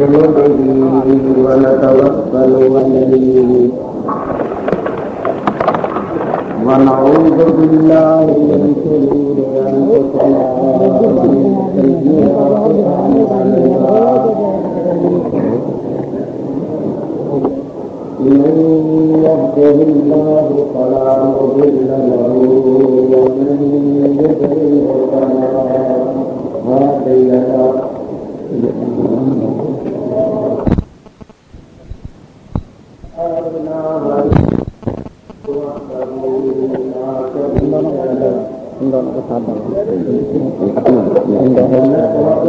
ونؤمن به ونتوكل عليه ونعوذ بالله من شرور أنفسنا ومن سيئات أعمالنا من يهده الله فلا مضل له ومن يضلل فلا هادي له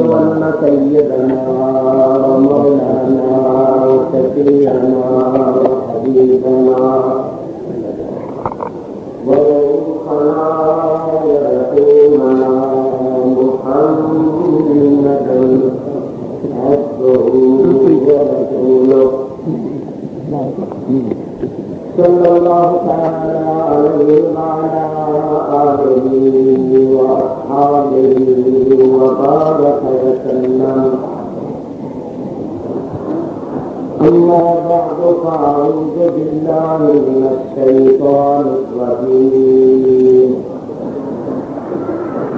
وأن سيدنا ومولانا وشفيعنا وحبيبنا وروحنا ورسولنا محمدا عبده ورسوله صلى الله تعالى عليه وعلى آله وأصحابه وبارك وسلم. أما بعد فأعوذ بالله من الشيطان الرجيم.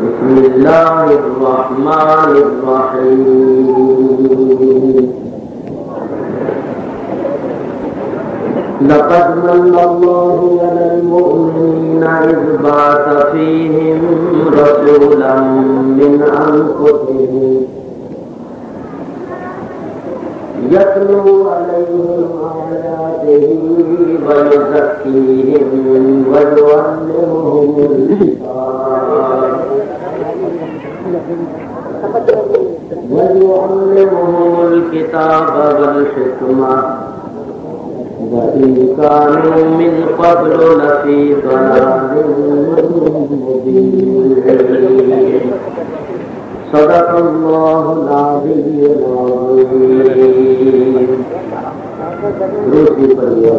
بسم الله الرحمن الرحيم. لقد من الله على المؤمنين إذ بعث فيهم رسولا من أنفسهم يتلو عليهم آياته ويزكيهم ويعلمهم الكتاب والحكمة وإن كانوا من قبل لفي ضلال مبين. صدق الله العلي العظيم. روسی پڑھیے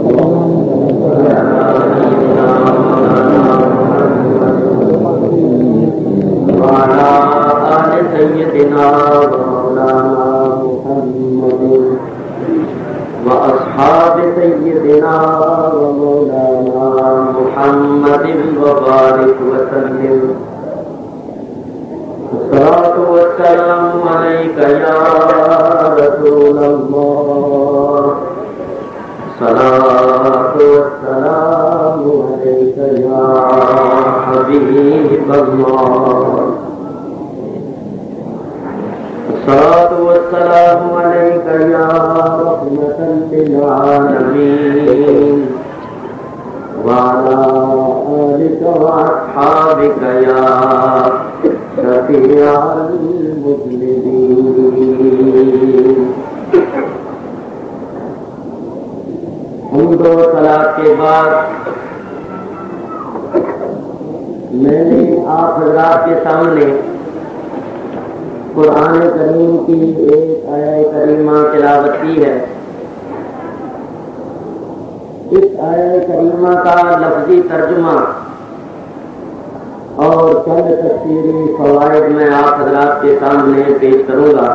وعلى آل سيدنا ومولانا محمد وأصحاب سيدنا ومولانا محمد وبارك وسلم. الصلاة والسلام عليك يا رسول الله. الصلاة والسلام عليك يا حبيب الله. الصلاة والسلام عليك يا رحمة للعالمين وعلى آلك وأصحابك يا شفيع المذنبين. حمد و صلاۃ کے بعد میں نے آپ حضرات کے سامنے قرآن کریم کی ایک آیہ کریمہ تلاوت کی ہے. اس آیہ کریمہ کا لفظی ترجمہ اور چند تفسیری فوائد میں آپ حضرات کے سامنے پیش کروں گا.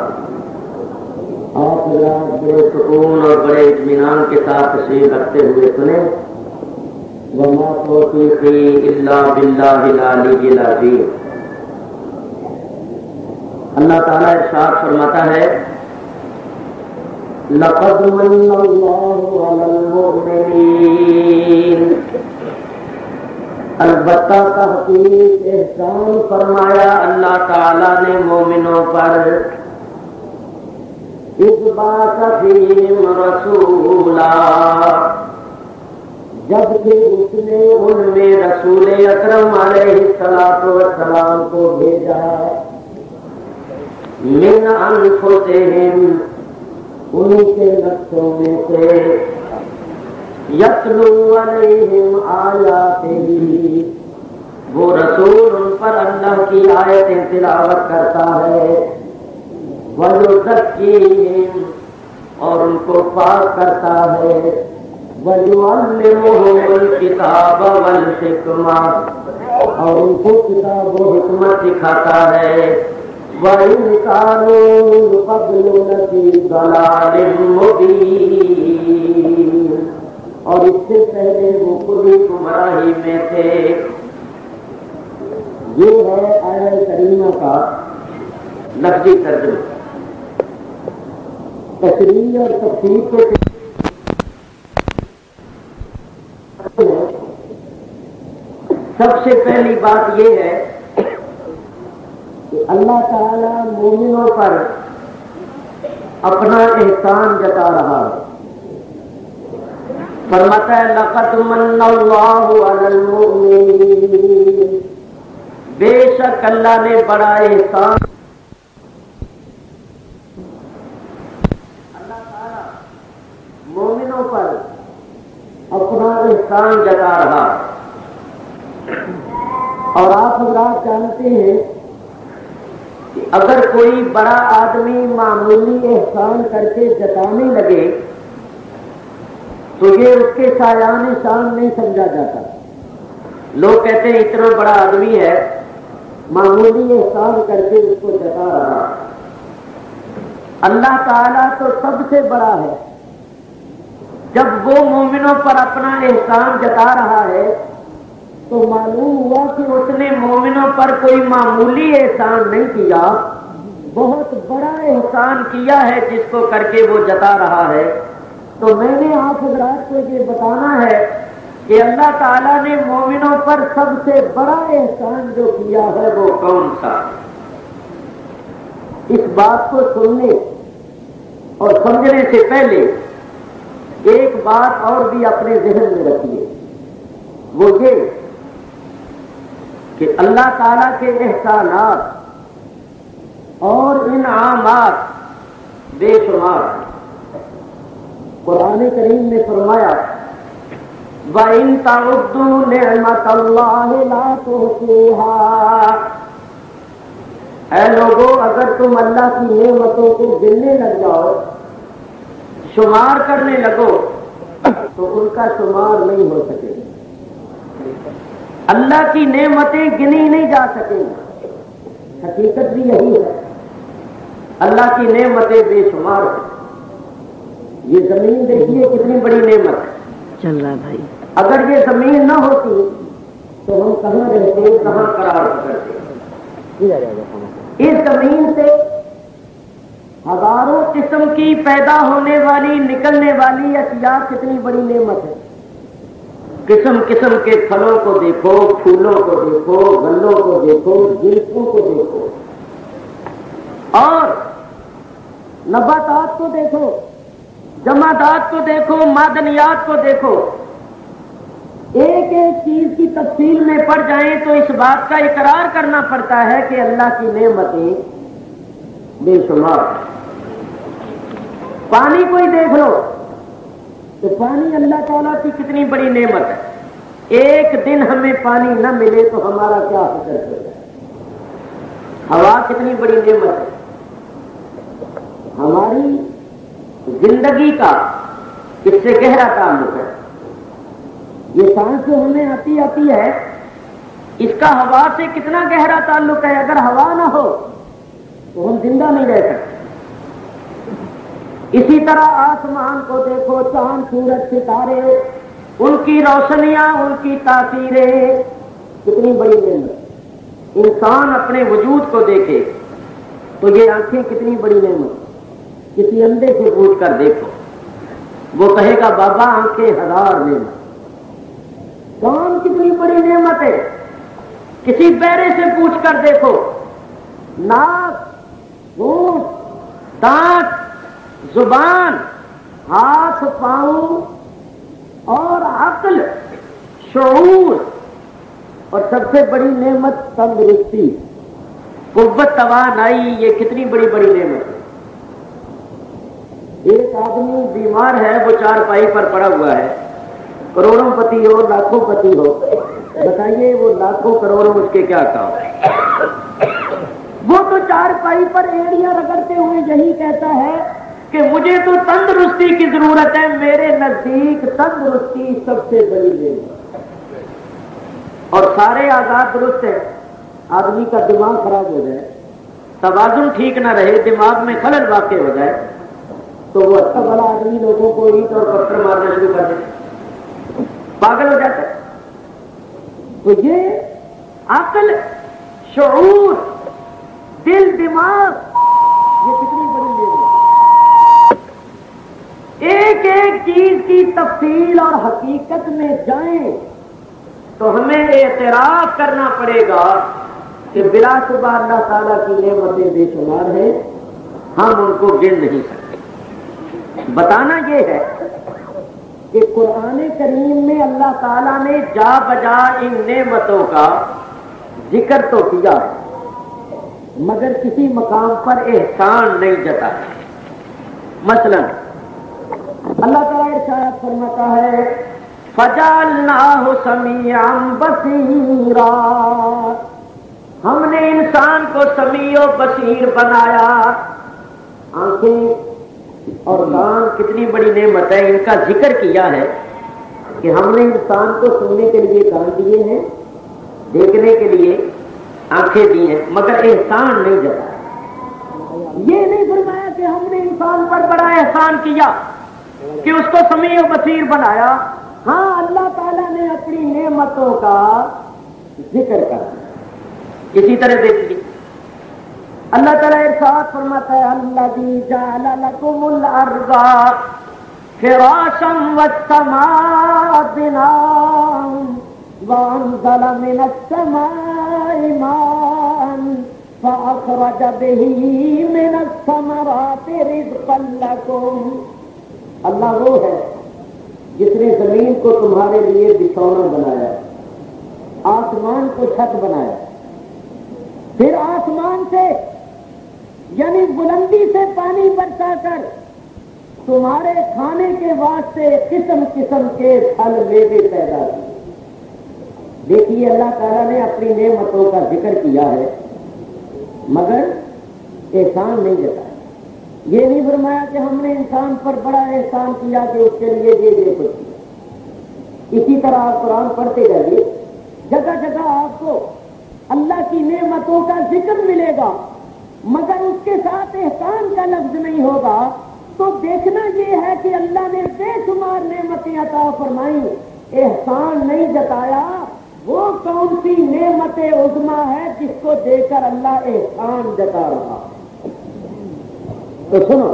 آپ حضرات بڑے سکون اور بڑے اطمینان کے ساتھ تشریف رکھتے ہوئے سنیں. وما توفیقی الا باللہ العلی العظیم. اللہ تعالیٰ ارشاد فرماتا ہے لقد من اللہ علی المؤمنین. البتہ تحقیق احسان فرمایا اللہ تعالیٰ نے مومنوں پر. اذ بعث فیہم رسولا. جبکہ اس نے ان میں رسول اکرم علیہ السلام کو بھیجا. من انفسہم انہی کے نفسوں میں سے. یتلو علیہم آیاتہ وہ رسول ان پر اللہ کی آیتیں تلاوت کرتا ہے. وَيُزَكِّيهِمْ اور ان کو پاک کرتا ہے. وَيُعَلِّمُهُمُ الْكِتَابَ وَالْحِكْمَةَ اور ان کو کتاب و حکمت سکھاتا ہے. وَإِنْ كَانُوا قَبْلُ لَفِي ضَلَالٍ مُبِينٍ، اور اس سے پہلے وہ پوری گمراہی میں تھے۔ یہ ہے آیت کریمہ کا لفظی ترجمہ۔ تشریح اور تفسیر کے سب سے پہلی بات یہ ہے کہ اللہ تعالی مومنوں پر اپنا احسان جتا رہا ہے۔ فرماتا ہے لقد من اللہ علی المؤمنین، بے شک اللہ نے بڑا احسان، اللہ تعالی مومنوں پر اپنا احسان جتا رہا ہے۔ اور آپ حضرات جانتے ہیں کہ اگر کوئی بڑا آدمی معمولی احسان کر کے جتانے لگے تو یہ اس کے شایان شان نہیں سمجھا جاتا۔ لوگ کہتے ہیں اتنا بڑا آدمی ہے، معمولی احسان کر کے اس کو جتا رہا۔ اللہ تعالیٰ تو سب سے بڑا ہے، جب وہ مومنوں پر اپنا احسان جتا رہا ہے تو معلوم ہوا کہ اس نے مومنوں پر کوئی معمولی احسان نہیں کیا، بہت بڑا احسان کیا ہے جس کو کر کے وہ جتا رہا ہے۔ تو میں نے آپ حضرات کو یہ بتانا ہے کہ اللہ تعالیٰ نے مومنوں پر سب سے بڑا احسان جو کیا ہے وہ کون سا؟ اس بات کو سننے اور سمجھنے سے پہلے ایک بات اور بھی اپنے ذہن میں رکھیے، وہ یہ کہ اللہ تعالیٰ کے احسانات اور انعامات بے شمار۔ قرآن کریم نے فرمایا وَإِن تَعُدُّوا نِعْمَتَ اللَّهِ لَا تُحْصُوهَا، اے لوگوں اگر تم اللہ کی نعمتوں کو گننے لگ جاؤ، شمار کرنے لگو تو ان کا شمار نہیں ہو سکے گا۔ اللہ کی نعمتیں گنی نہیں جا سکیں، حقیقت بھی یہی ہے۔ اللہ کی نعمتیں بے شمار ہیں۔ یہ زمین دیکھیے کتنی بڑی نعمت ہے، چل رہا بھائی۔ اگر یہ زمین نہ ہوتی تو ہم کہاں رہتے، کہاں قرار کرتے؟ اس زمین سے ہزاروں قسم کی پیدا ہونے والی نکلنے والی اشیاء کتنی بڑی نعمت ہے۔ قسم قسم کے پھلوں کو دیکھو، پھولوں کو دیکھو، گلوں کو دیکھو، جنسوں کو دیکھو، اور نباتات کو دیکھو، جمادات کو دیکھو، معدنیات کو دیکھو۔ ایک ایک چیز کی تفصیل میں پڑ جائیں تو اس بات کا اقرار کرنا پڑتا ہے کہ اللہ کی نعمتیں بے شمار۔ پانی کو ہی دیکھ لو تو پانی اللہ تعالیٰ کی کتنی بڑی نعمت ہے۔ ایک دن ہمیں پانی نہ ملے تو ہمارا کیا حشر ہو جائے۔ ہوا کتنی بڑی نعمت ہے۔ ہماری زندگی کا اس سے گہرا تعلق ہے۔ یہ سانس جو ہمیں آتی ہے اس کا ہوا سے کتنا گہرا تعلق ہے۔ اگر ہوا نہ ہو تو ہم زندہ نہیں رہ سکتے۔ اسی طرح آسمان کو دیکھو، چاند سورج ستارے، ان کی روشنیاں، ان کی تاثیریں کتنی بڑی نعمت۔ انسان اپنے وجود کو دیکھے تو یہ آنکھیں کتنی بڑی نعمت۔ کسی اندھے سے پوچھ کر دیکھو، وہ کہے گا بابا آنکھیں ہزار نعمت۔ کان کتنی بڑی نعمت ہے۔ کسی بہرے سے پوچھ کر دیکھو، ناک، منہ، دانت، زبان، ہاتھ، پاؤں اور عقل، شعور، اور سب سے بڑی نعمت تندرستی، قوت، توانائی، یہ کتنی بڑی بڑی نعمت ہے۔ ایک آدمی بیمار ہے، وہ چارپائی پر پڑا ہوا ہے، کروڑوں پتی ہو، لاکھوں پتی ہو، بتائیے وہ لاکھوں کروڑوں اس کے کیا کام؟ وہ تو چارپائی پر ایڑیاں رگڑتے ہوئے یہی کہتا ہے کہ مجھے تو تندرستی کی ضرورت ہے، میرے نزدیک تندرستی سب سے بڑی نعمت، اور سارے آزاد درست ہیں۔ آدمی کا دماغ خراب ہو جائے، توازن ٹھیک نہ رہے، دماغ میں خلل واقع ہو جائے تو وہ اچھا بڑا آدمی لوگوں کو اینٹ اور پتھر مارنا شروع کر دے، پاگل ہو جاتا ہے۔ تو یہ عقل، شعور، دل، دماغ، یہ کتنی بڑی نعمت ہے۔ ایک ایک چیز کی تفصیل اور حقیقت میں جائیں تو ہمیں اعتراف کرنا پڑے گا کہ بلا شبہ اللہ تعالیٰ کی نعمتیں بے شمار ہیں، ہم ان کو گن نہیں سکتے۔ بتانا یہ ہے کہ قرآن کریم میں اللہ تعالیٰ نے جا بجا ان نعمتوں کا ذکر تو کیا ہے، مگر کسی مقام پر احسان نہیں جتایا۔ مثلا اللہ تعالیٰ ارشاد فرماتا ہے فَجَعَلْنَاهُ سَمِيعًا بَصِيرًا، ہم نے انسان کو سمیع و بصیر بنایا۔ آنکھیں اور کان کتنی بڑی نعمت ہے، ان کا ذکر کیا ہے کہ ہم نے انسان کو سننے کے لیے کان دیے ہیں، دیکھنے کے لیے آنکھیں دی ہیں، مگر احسان نہیں جتایا۔ یہ نہیں فرمایا کہ ہم نے انسان پر بڑا احسان کیا کہ اس کو سمیع و بصیر بنایا۔ ہاں، اللہ تعالیٰ نے اپنی نعمتوں کا ذکر کر دیا۔ اسی طرح دیکھ لی اللہ تعالیٰ ارشاد فرماتا ہے الذی جعل لکم الارض فراشا والسماء بناء وانزل من السماء ماء فاخرج به من الثمرات رزقا لکم۔ اللہ وہ ہے جس نے زمین کو تمہارے لیے بچھونا بنایا، آسمان کو چھت بنایا، پھر آسمان سے یعنی بلندی سے پانی برسا کر تمہارے کھانے کے واسطے قسم قسم کے پھل میوے پیدا کیے۔ دیکھیے اللہ تعالیٰ نے اپنی نعمتوں کا ذکر کیا ہے مگر احسان نہیں جتایا۔ یہ نہیں فرمایا کہ ہم نے انسان پر بڑا احسان کیا کہ اس کے لیے یہ کچھ کیا۔ اسی طرح آپ قرآن پڑھتے جائیے، جگہ جگہ آپ کو اللہ کی نعمتوں کا ذکر ملے گا مگر اس کے ساتھ احسان کا لفظ نہیں ہوگا، تو دیکھنا یہ ہے کہ اللہ نے بے شمار نعمتیں عطا فرمائیں، احسان نہیں جتایا۔ وہ کون سی نعمت عظمیٰ ہے جس کو دے کر اللہ احسان جتا رہا؟ تو سنو،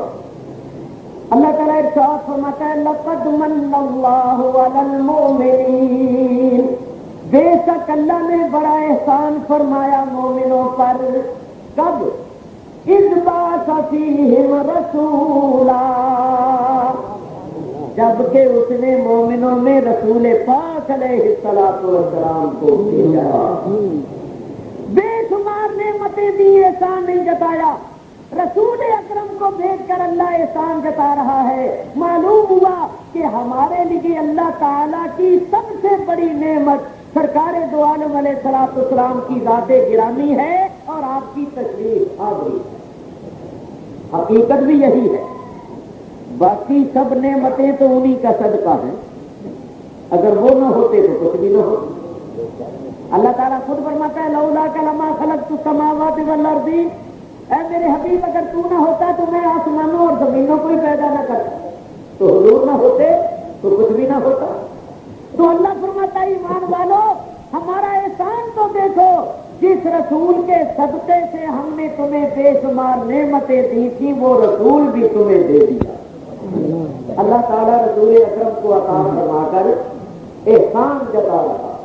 اللہ تعالیٰ ارشاد فرماتا ہے لقد من اللہ علی المؤمنین، بے شک اللہ نے بڑا احسان فرمایا مومنوں پر۔ کب؟ اذ بعث فیہم رسولا، جبکہ اس نے مومنوں میں رسول پاک علیہ السلام کو بھیجا۔ بے شمار نعمتیں دی، احسان نہیں جتایا۔ رسول اکرم کو بھیج کر اللہ احسان جتا رہا ہے۔ معلوم ہوا کہ ہمارے لیے اللہ تعالیٰ کی سب سے بڑی نعمت سرکار دو عالم علیہ الصلوۃ والسلام کی ذات گرامی ہے اور آپ کی تشریف آوری ہے۔ حقیقت بھی یہی ہے، باقی سب نعمتیں تو انہی کا صدقہ ہیں، اگر وہ نہ ہوتے تو کچھ بھی نہ ہوتا۔ اللہ تعالیٰ خود فرماتا ہے لولاک لما خلقت السماوات والارض، اے میرے حبیب اگر تو نہ ہوتا تو میں آسمانوں اور زمینوں کو ہی پیدا نہ کرتا، تو حضور نہ ہوتے تو کچھ بھی نہ ہوتا۔ تو اللہ فرماتا ہے ایمان والو ہمارا احسان تو دیکھو، جس رسول کے صدقے سے ہم نے تمہیں بے شمار نعمتیں دی تھی وہ رسول بھی تمہیں دے دیا۔ اللہ تعالیٰ رسول اکرم کو عطا فرما کر احسان جتا رہا۔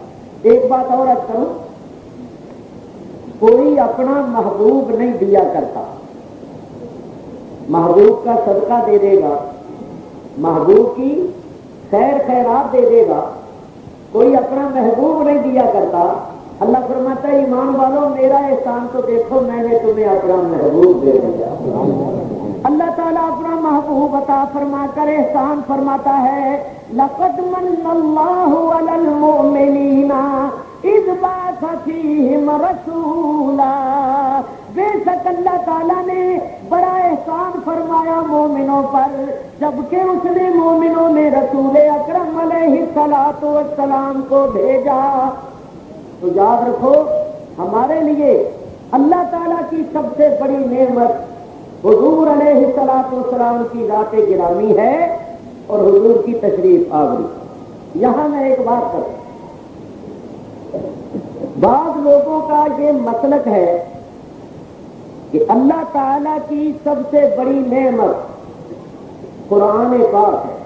ایک بات اور عرض کروں، کوئی اپنا محبوب نہیں دیا کرتا، محبوب کا صدقہ دے دے گا، محبوب کی خیر خیرات دے دے گا، کوئی اپنا محبوب نہیں دیا کرتا۔ اللہ فرماتا ہے ایمان والوں میرا احسان تو دیکھو، میں نے تمہیں اپنا محبوب دے دیا۔ اللہ تعالیٰ اپنا محبوب عطا فرما کر احسان فرماتا ہے لقد من اللہ علی المؤمنین اذ بعث فیہم رسولا، بے شک اللہ تعالیٰ نے بڑا احسان فرمایا مومنوں پر جبکہ اس نے مومنوں میں رسول اکرم علیہ الصلوۃ والسلام کو بھیجا۔ تو یاد رکھو ہمارے لیے اللہ تعالیٰ کی سب سے بڑی نعمت حضور علیہ الصلوۃ والسلام کی ذات گرامی ہے اور حضور کی تشریف آوری۔ یہاں میں ایک بات کروں، بعض لوگوں کا یہ مسلک ہے کہ اللہ تعالیٰ کی سب سے بڑی نعمت قرآن پاک ہے۔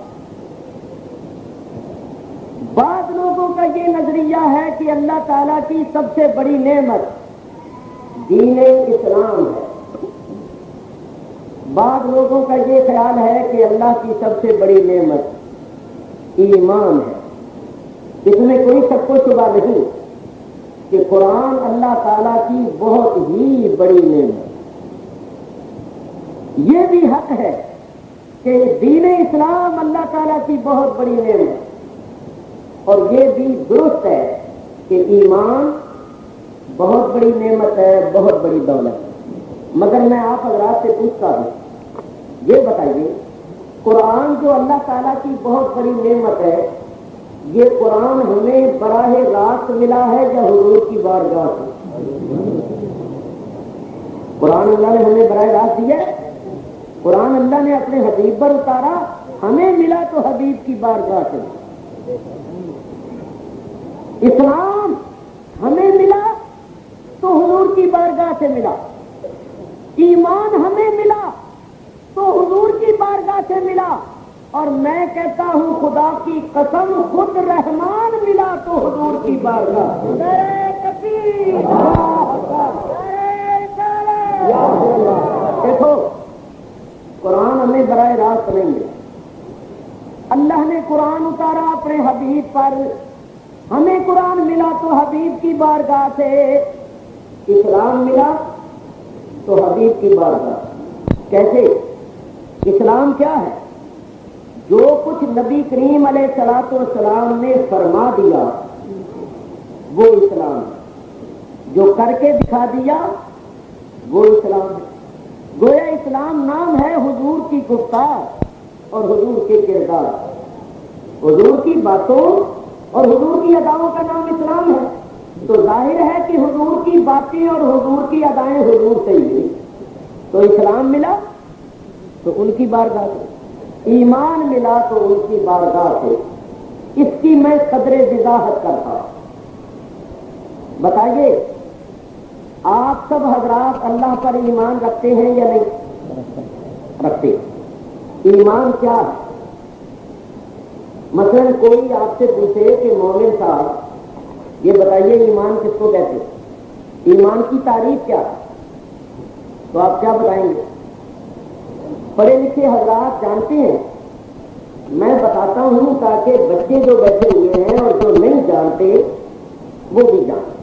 بعض لوگوں کا یہ نظریہ ہے کہ اللہ تعالیٰ کی سب سے بڑی نعمت دین اسلام ہے۔ بعض لوگوں کا یہ خیال ہے کہ اللہ کی سب سے بڑی نعمت ایمان ہے۔ اس میں کوئی شک و شبہ نہیں کہ قرآن اللہ تعالیٰ کی بہت ہی بڑی نعمت۔ یہ بھی حق ہے کہ دین اسلام اللہ تعالیٰ کی بہت بڑی نعمت، اور یہ بھی درست ہے کہ ایمان بہت بڑی نعمت ہے، بہت بڑی دولت ہے۔ مگر میں آپ حضرات سے پوچھتا ہوں، یہ بتائیے قرآن جو اللہ تعالیٰ کی بہت بڑی نعمت ہے، یہ قرآن ہمیں براہ راست ملا ہے یا حضور کی بارگاہ سے؟ قرآن اللہ نے ہمیں براہ راست دیا ہے؟ قرآن اللہ نے اپنے حبیب پر اتارا، ہمیں ملا تو حبیب کی بارگاہ سے۔ اسلام ہمیں ملا تو حضور کی بارگاہ سے ملا، ایمان ہمیں ملا تو حضور کی بارگاہ سے ملا، اور میں کہتا ہوں خدا کی قسم خود رحمان ملا تو حضور کی بارگاہ سے۔ دیکھو قرآن ہمیں براہ راست نہیں ملا، اللہ نے قرآن اتارا اپنے حبیب پر، ہمیں قرآن ملا تو حبیب کی بارگاہ سے، اسلام ملا تو حبیب کی بارگاہ۔ کیسے؟ اسلام کیا ہے؟ جو کچھ نبی کریم علیہ الصلوۃ والسلام نے فرما دیا وہ اسلام ہے، جو کر کے دکھا دیا وہ اسلام ہے۔ گویا اسلام نام ہے حضور کی گفتار اور حضور کے کردار، حضور کی باتوں اور حضور کی اداؤں کا نام اسلام ہے۔ تو ظاہر ہے کہ حضور کی باتیں اور حضور کی ادائیں حضور سے ہی ہوئی، تو اسلام ملا تو ان کی بارگاہ سے، ایمان ملا تو ان کی بارگاہ سے۔ اس کی میں قدر وضاحت کرتا ہوں۔ بتائیے آپ سب حضرات اللہ پر ایمان رکھتے ہیں یا نہیں رکھتے؟ ایمان کیا ہے؟ مثلا کوئی آپ سے پوچھے کہ مومن صاحب یہ بتائیے ایمان کس کو کہتے ہیں، ایمان کی تعریف کیا ہے، تو آپ کیا بتائیں گے؟ پڑھے لکھے حضرات جانتے ہیں، میں بتاتا ہوں تاکہ بچے جو بیٹھے ہوئے ہیں اور جو نہیں جانتے وہ بھی جانیں۔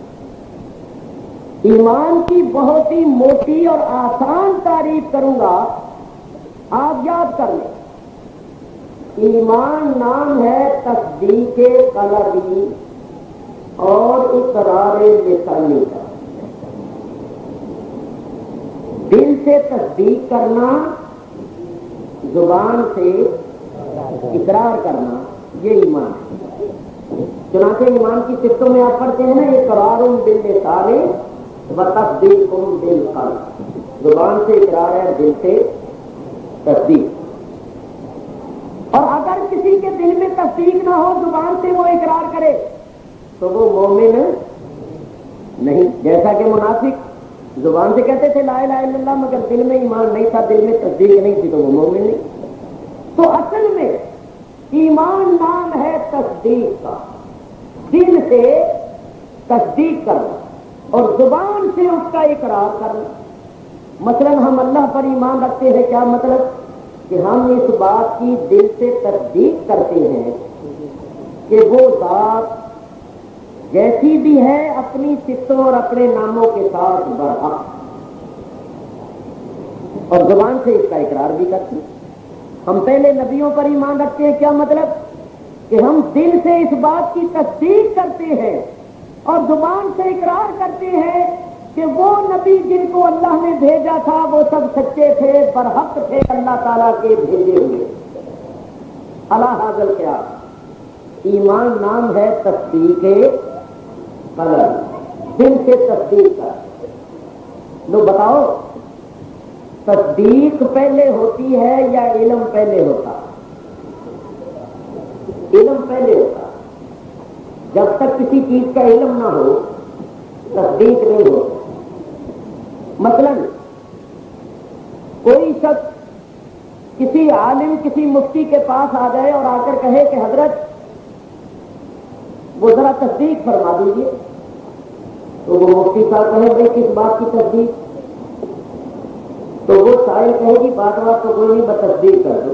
ایمان کی بہت ہی موٹی اور آسان تعریف کروں گا، آپ یاد کر لیں۔ ایمان نام ہے تصدیق قلبی اور اقرار لسانی کا، دل سے تصدیق کرنا، زبان سے اقرار کرنا، یہ ایمان ہے۔ چنانچہ ایمان کی صفتوں میں آپ پڑھتے ہیں نا، اقرار باللسان و تصدیق بالقلب، زبان سے اقرار ہے، دل سے تصدیق۔ اور اگر کسی کے دل میں تصدیق نہ ہو، زبان سے وہ اقرار کرے تو وہ مومن نہیں۔ جیسا کہ منافق زبان سے کہتے تھے لا الہ الا اللہ، مگر دل میں ایمان نہیں تھا، دل میں تصدیق نہیں تھی، تو وہ مومن نہیں۔ تو اصل میں ایمان نام ہے تصدیق کا، دل سے تصدیق کرنا اور زبان سے اس کا اقرار کرنا۔ مثلا ہم اللہ پر ایمان رکھتے ہیں، کیا مطلب؟ کہ ہم اس بات کی دل سے تصدیق کرتے ہیں کہ وہ ذات جیسی بھی ہے اپنی صفتوں اور اپنے ناموں کے ساتھ برحق، اور زبان سے اس کا اقرار بھی کرتے ہیں۔ ہم پہلے نبیوں پر ایمان رکھتے ہیں، کیا مطلب؟ کہ ہم دل سے اس بات کی تصدیق کرتے ہیں اور زبان سے اقرار کرتے ہیں کہ وہ نبی جن کو اللہ نے بھیجا تھا وہ سب سچے تھے، برحق تھے، اللہ تعالیٰ کے بھیجے ہوئے۔ اللہ حاضر کیا ایمان نام ہے تصدیق قلب، دل سے تصدیق کر۔ لو بتاؤ تصدیق پہلے ہوتی ہے یا علم پہلے ہوتا؟ علم پہلے ہوتا. جب تک کسی چیز کا علم نہ ہو تصدیق نہیں ہو. مثلا کوئی شخص کسی عالم کسی مفتی کے پاس آ جائے اور آ کر کہے کہ حضرت وہ ذرا تصدیق فرما دیجیے، تو وہ مفتی صاحب کہے بھائی کس بات کی تصدیق؟ تو وہ سائل کہے گی بات تو کوئی نہیں، بس تصدیق کر دو.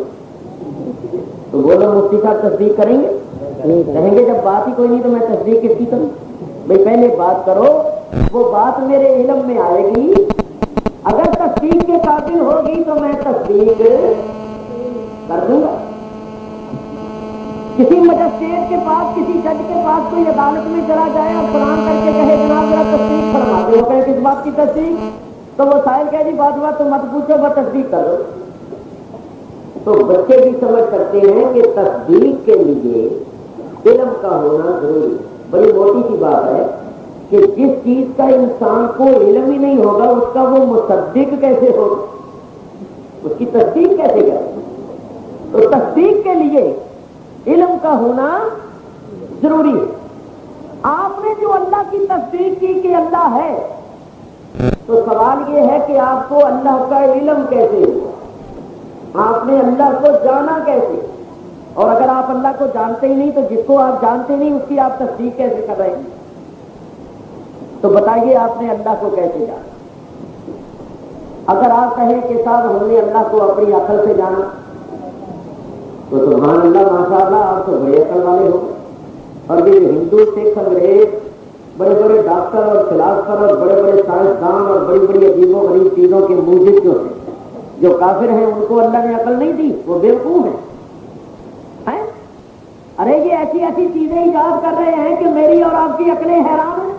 تو بولو مفتی صاحب تصدیق کریں گے؟ کہیں گے جب بات ہی کوئی نہیں تو میں تصدیق کس کی کروں؟ بھائی پہلے بات کرو، وہ بات میرے علم میں آئے گی، اگر تصدیق کے قابل ہوگی تو میں تصدیق کر دوں گا. کسی مجسٹریٹ کے پاس کسی جج کے پاس کوئی عدالت میں چلا جائے اور سلام کر کے کہے جناب ذرا تصدیق فرما دو، وہ کہے کس بات کی تصدیق؟ تو وہ سائل کہے جی بات تو مت پوچھو بس تصدیق کرو. تو بچے بھی سمجھ سکتے ہیں کہ تصدیق کے لیے علم کا ہونا ضروری. بڑی موٹی سی بات ہے کہ جس چیز کا انسان کو علم ہی نہیں ہوگا اس کا وہ مصدق کیسے ہوگا، اس کی تصدیق کیسے کرے؟ تو تصدیق کے لیے علم کا ہونا ضروری ہے. آپ نے جو اللہ کی تصدیق کی کہ اللہ ہے، تو سوال یہ ہے کہ آپ کو اللہ کا علم کیسے ہوا؟ آپ نے اللہ کو جانا کیسے؟ اور اگر آپ اللہ کو جانتے ہی نہیں تو جس کو آپ جانتے نہیں اس کی آپ تصدیق کیسے کر رہے ہیں؟ تو بتائیے آپ نے اللہ کو کیسے جانا؟ اگر آپ کہیں کہ صاحب ہم نے اللہ کو اپنی عقل سے جانا، تو سبحان اللہ ماشاء اللہ آپ تو بڑے عقل والے ہو. اور یہ ہندو سکھ انگریز بڑے بڑے ڈاکٹر اور فلاسفر اور بڑے بڑے سائنسدان اور بڑی بڑی عجیب و غریب چیزوں کے موجد جو کافر ہیں ان کو اللہ نے عقل نہیں دی، وہ بیوقوف ہیں. ارے یہ ایسی ایسی چیزیں ایجاد کر رہے ہیں کہ میری اور آپ کی عقلیں حیران ہیں.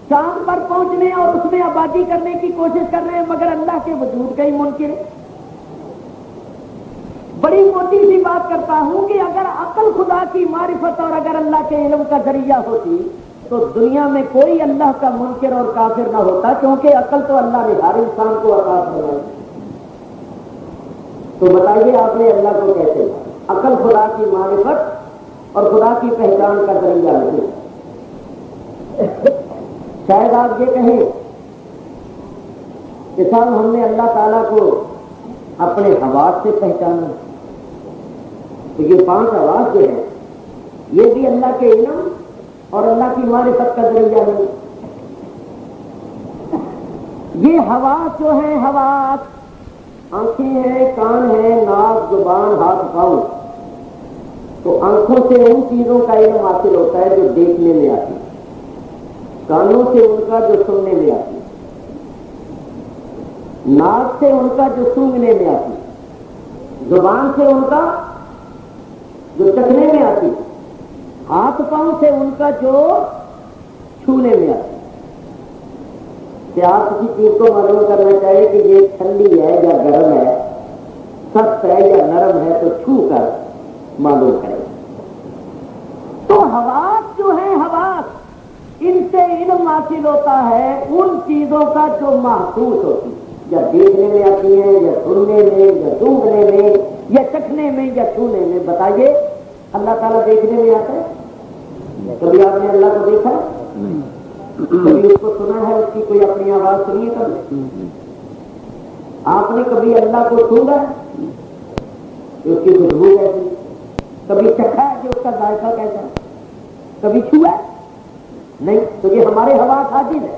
چاند پر پہنچنے اور اس میں آبادی کرنے کی کوشش کر رہے ہیں مگر اللہ کے وجود کا ہی منکر ہے. بڑی موٹی سی بات کرتا ہوں کہ اگر عقل خدا کی معرفت اور اگر اللہ کے علم کا ذریعہ ہوتی تو دنیا میں کوئی اللہ کا منکر اور کافر نہ ہوتا، کیونکہ عقل تو اللہ نے ہر انسان کو عطا فرمائی. تو بتائیے آپ نے اللہ کو کیسے؟ عقل خدا کی معرفت اور خدا کی پہچان کا ذریعہ نہیں. شاید آپ یہ کہیں کہ صاحب ہم نے اللہ تعالیٰ کو اپنے حواس سے پہچانا، تو یہ 5 حواس جو ہے یہ بھی اللہ کے علم اور اللہ کی معرفت کا ذریعہ نہیں. یہ حواس جو ہیں، حواس آنکھیں ہیں، کان ہیں، ناک، زبان، ہاتھ، پاؤں، تو آنکھوں سے ان چیزوں کا علم حاصل ہوتا ہے جو دیکھنے میں آتی ہے، کانوں سے ان کا جو سننے میں آتی ہے، ناک سے ان کا جو سونگنے میں آتی ہے، زبان سے ان کا جو چکھنے میں آتی ہے، ہاتھ پاؤں سے ان کا جو چھونے میں آتی ہے. کہ آپ کسی چیز کو معلوم کرنا چاہیے کہ یہ ٹھنڈی ہے یا گرم ہے، سخت ہے یا نرم ہے، تو چھو کر معلوم کریں. تو حواس جو ہیں، حواس ان سے علم حاصل ہوتا ہے ان چیزوں کا جو محسوس ہوتی ہے، یا دیکھنے میں آتی ہیں، یا سننے میں، یا سونگنے میں، یا چکھنے میں، یا چھونے میں. بتائیے اللہ تعالیٰ دیکھنے میں آتا ہے؟ کبھی آپ نے اللہ کو دیکھا ہے؟ کبھی اس کو سنا ہے؟ اس کی کوئی اپنی آواز سنی ہے کبھی؟ آپ نے کبھی اللہ کو سونگا ہے کہ اس کی خوشبو کیسی؟ کبھی چکھا ہے کہ اس کا ذائقہ کیسا؟ کبھی چھوا ہے؟ نہیں. تو یہ ہمارے حواس عاجز ہے،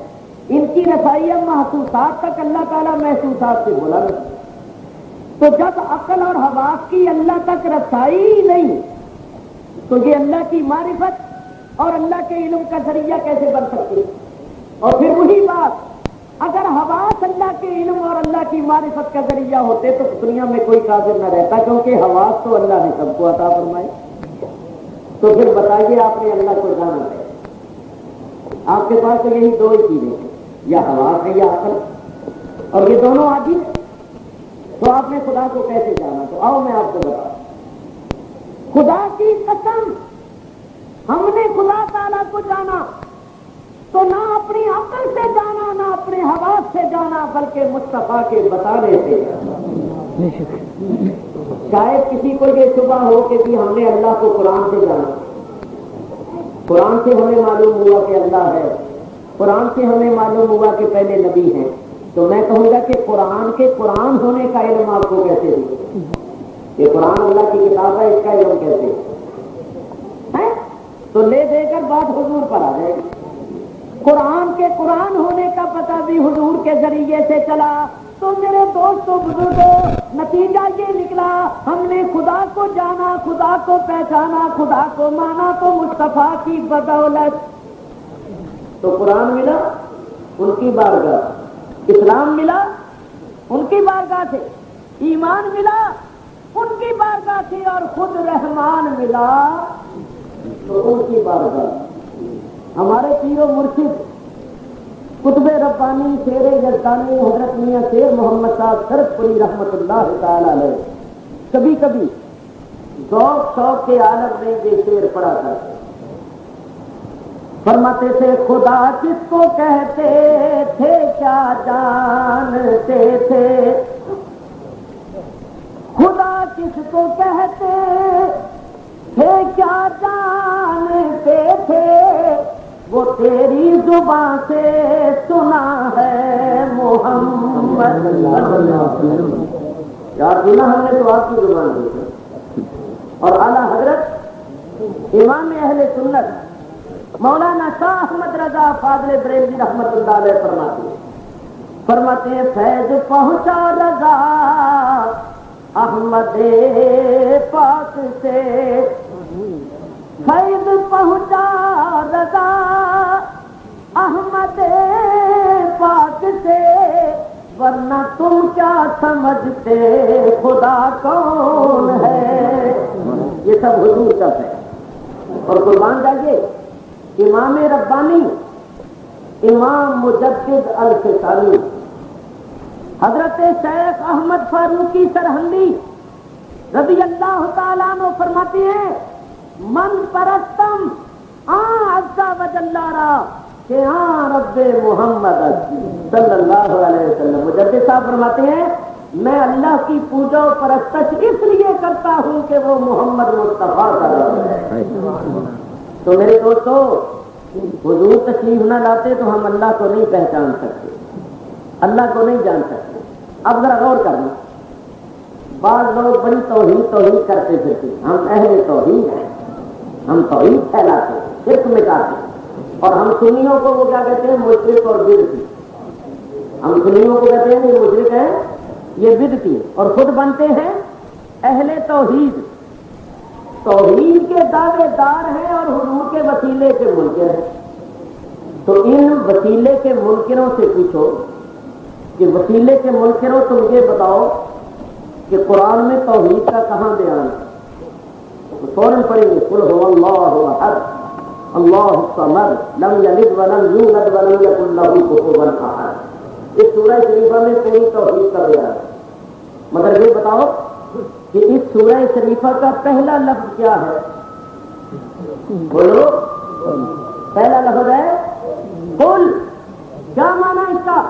ان کی رسائی ہے محسوسات تک. اللہ تعالیٰ محسوسات سے بولا نہیں. تو جب عقل اور حواس کی اللہ تک رسائی نہیں تو یہ اللہ کی معرفت اور اللہ کے علم کا ذریعہ کیسے بن سکتی ہے؟ اور پھر وہی بات، اگر حواس اللہ کے علم اور اللہ کی معرفت کا ذریعہ ہوتے تو دنیا میں کوئی قادر نہ رہتا، کیونکہ حواس تو اللہ نے سب کو عطا فرمائے. تو پھر بتائیے آپ نے اللہ کو جانا ہے؟ آپ کے پاس تو یہی 2 ہی چیزیں ہیں، یا حواس ہے یا عقل، اور یہ دونوں عاجز ہیں. تو آپ نے خدا کو کیسے جانا؟ تو آؤ میں آپ کو بتاؤں. خدا کی قسم ہم نے خدا تعالیٰ کو جانا تو نہ اپنی عقل سے جانا، نہ اپنے حواس سے جانا بلکہ مصطفیٰ کے بتانے سے جانا۔ شاید کسی کو یہ شبہ ہو کہ ہم نے اللہ کو قرآن سے جانا، قرآن سے ہمیں معلوم ہوا کہ اللہ ہے، قرآن سے ہمیں معلوم ہوا کہ پہلے نبی ہیں، تو میں کہوں گا کہ قرآن کے قرآن ہونے کا علم آپ کو کیسے دیا؟ یہ قرآن اللہ کی کتاب ہے، اس کا علم کیسے ہے؟ تو لے دے کر بات حضور پر آ جائے گی۔ قرآن کے قرآن ہونے کا پتہ بھی حضور کے ذریعے سے چلا۔ تو میرے دوستوں بزرگوں، نتیجہ یہ نکلا، ہم نے خدا کو جانا، خدا کو پہچانا، خدا کو مانا تو مصطفیٰ کی بدولت۔ تو قرآن ملا ان کی بارگاہ، اسلام ملا ان کی بارگاہ سے، ایمان ملا ان کی بارگاہ سے، اور خود رحمان ملا تو ان کی بارگاہ۔ ہمارے پیر و مرشد قطب ربانی شیر یزدانی حضرت میاں شیر محمد صاحب شرف پوری رحمت اللہ تعالی علیہ کبھی کبھی ذوق شوق کے عالم میں یہ شیر پڑھا کرتے، فرماتے تھے خدا کس کو کہتے تھے کیا جانتے تھے، خدا کس کو کہتے تھے کیا جانتے تھے، وہ تیری زبان سے سنا ہے محمد یار سنا ہم نے تو آپ کی زبان سے۔ اور اعلیٰ حضرت امام اہل سنت مولانا شاہ احمد رضا فاضل بریلوی رحمت اللہ علیہ فرماتے ہیں فیض پہنچا رضا احمد پاک سے، فیض پہنچا رضا احمد پاک سے، ورنہ تم کیا سمجھتے خدا کون ہے۔ یہ سب حضور کا ہے۔ اور قربان جائیے امام ربانی امام مجدد الفسانی حضرت شیخ احمد فاروقی سرہندی رضی اللہ تعالیٰ عنہ فرماتے ہیں من پرستم عز وجل را کہ رب محمد صلی اللہ علیہ وسلم۔ مجدد صاحب فرماتے ہیں میں اللہ کی پوجا و پرستش اس لیے کرتا ہوں کہ وہ محمد مصطفیٰ کا رب ہے۔ تو میرے دوستو حضور تشریف نہ لاتے تو ہم اللہ کو نہیں پہچان سکتے، اللہ کو نہیں جان سکتے۔ اب ذرا غور کرنا، بعض لوگ بڑی توحید کرتے پھرتے، ہم اہل توحید ہیں، ہم توحید پھیلاتے ہیں، شرک مٹاتے ہیں، اور ہم سنیوں کو وہ کیا کہتے ہیں مشرک اور بدعتی۔ ہم سنیوں کو کہتے ہیں یہ مشرک ہے یہ بدعتی ہے، اور خود بنتے ہیں اہل توحید، توحید کے دعوے دار ہیں اور حضور کے وسیلے کے منکر ہیں۔ تو ان وسیلے کے منکروں سے پوچھو کہ وسیلے کے منکروں تم یہ بتاؤ کہ قرآن میں توحید کا کہاں بیان ہے؟ تو فوراً پڑھیں گے قل هو اللہ احد اللہ الصمد لم یلد ولم یولد ولم یکن لہ کفوا احد۔ اس سورہ شریفہ میں کوئی توحید کا بیان ہے، مگر یہ بتاؤ کہ اس سورہ شریفہ کا پہلا لفظ کیا ہے؟ بولو، پہلا لفظ ہے قل۔ کیا معنی اس کا؟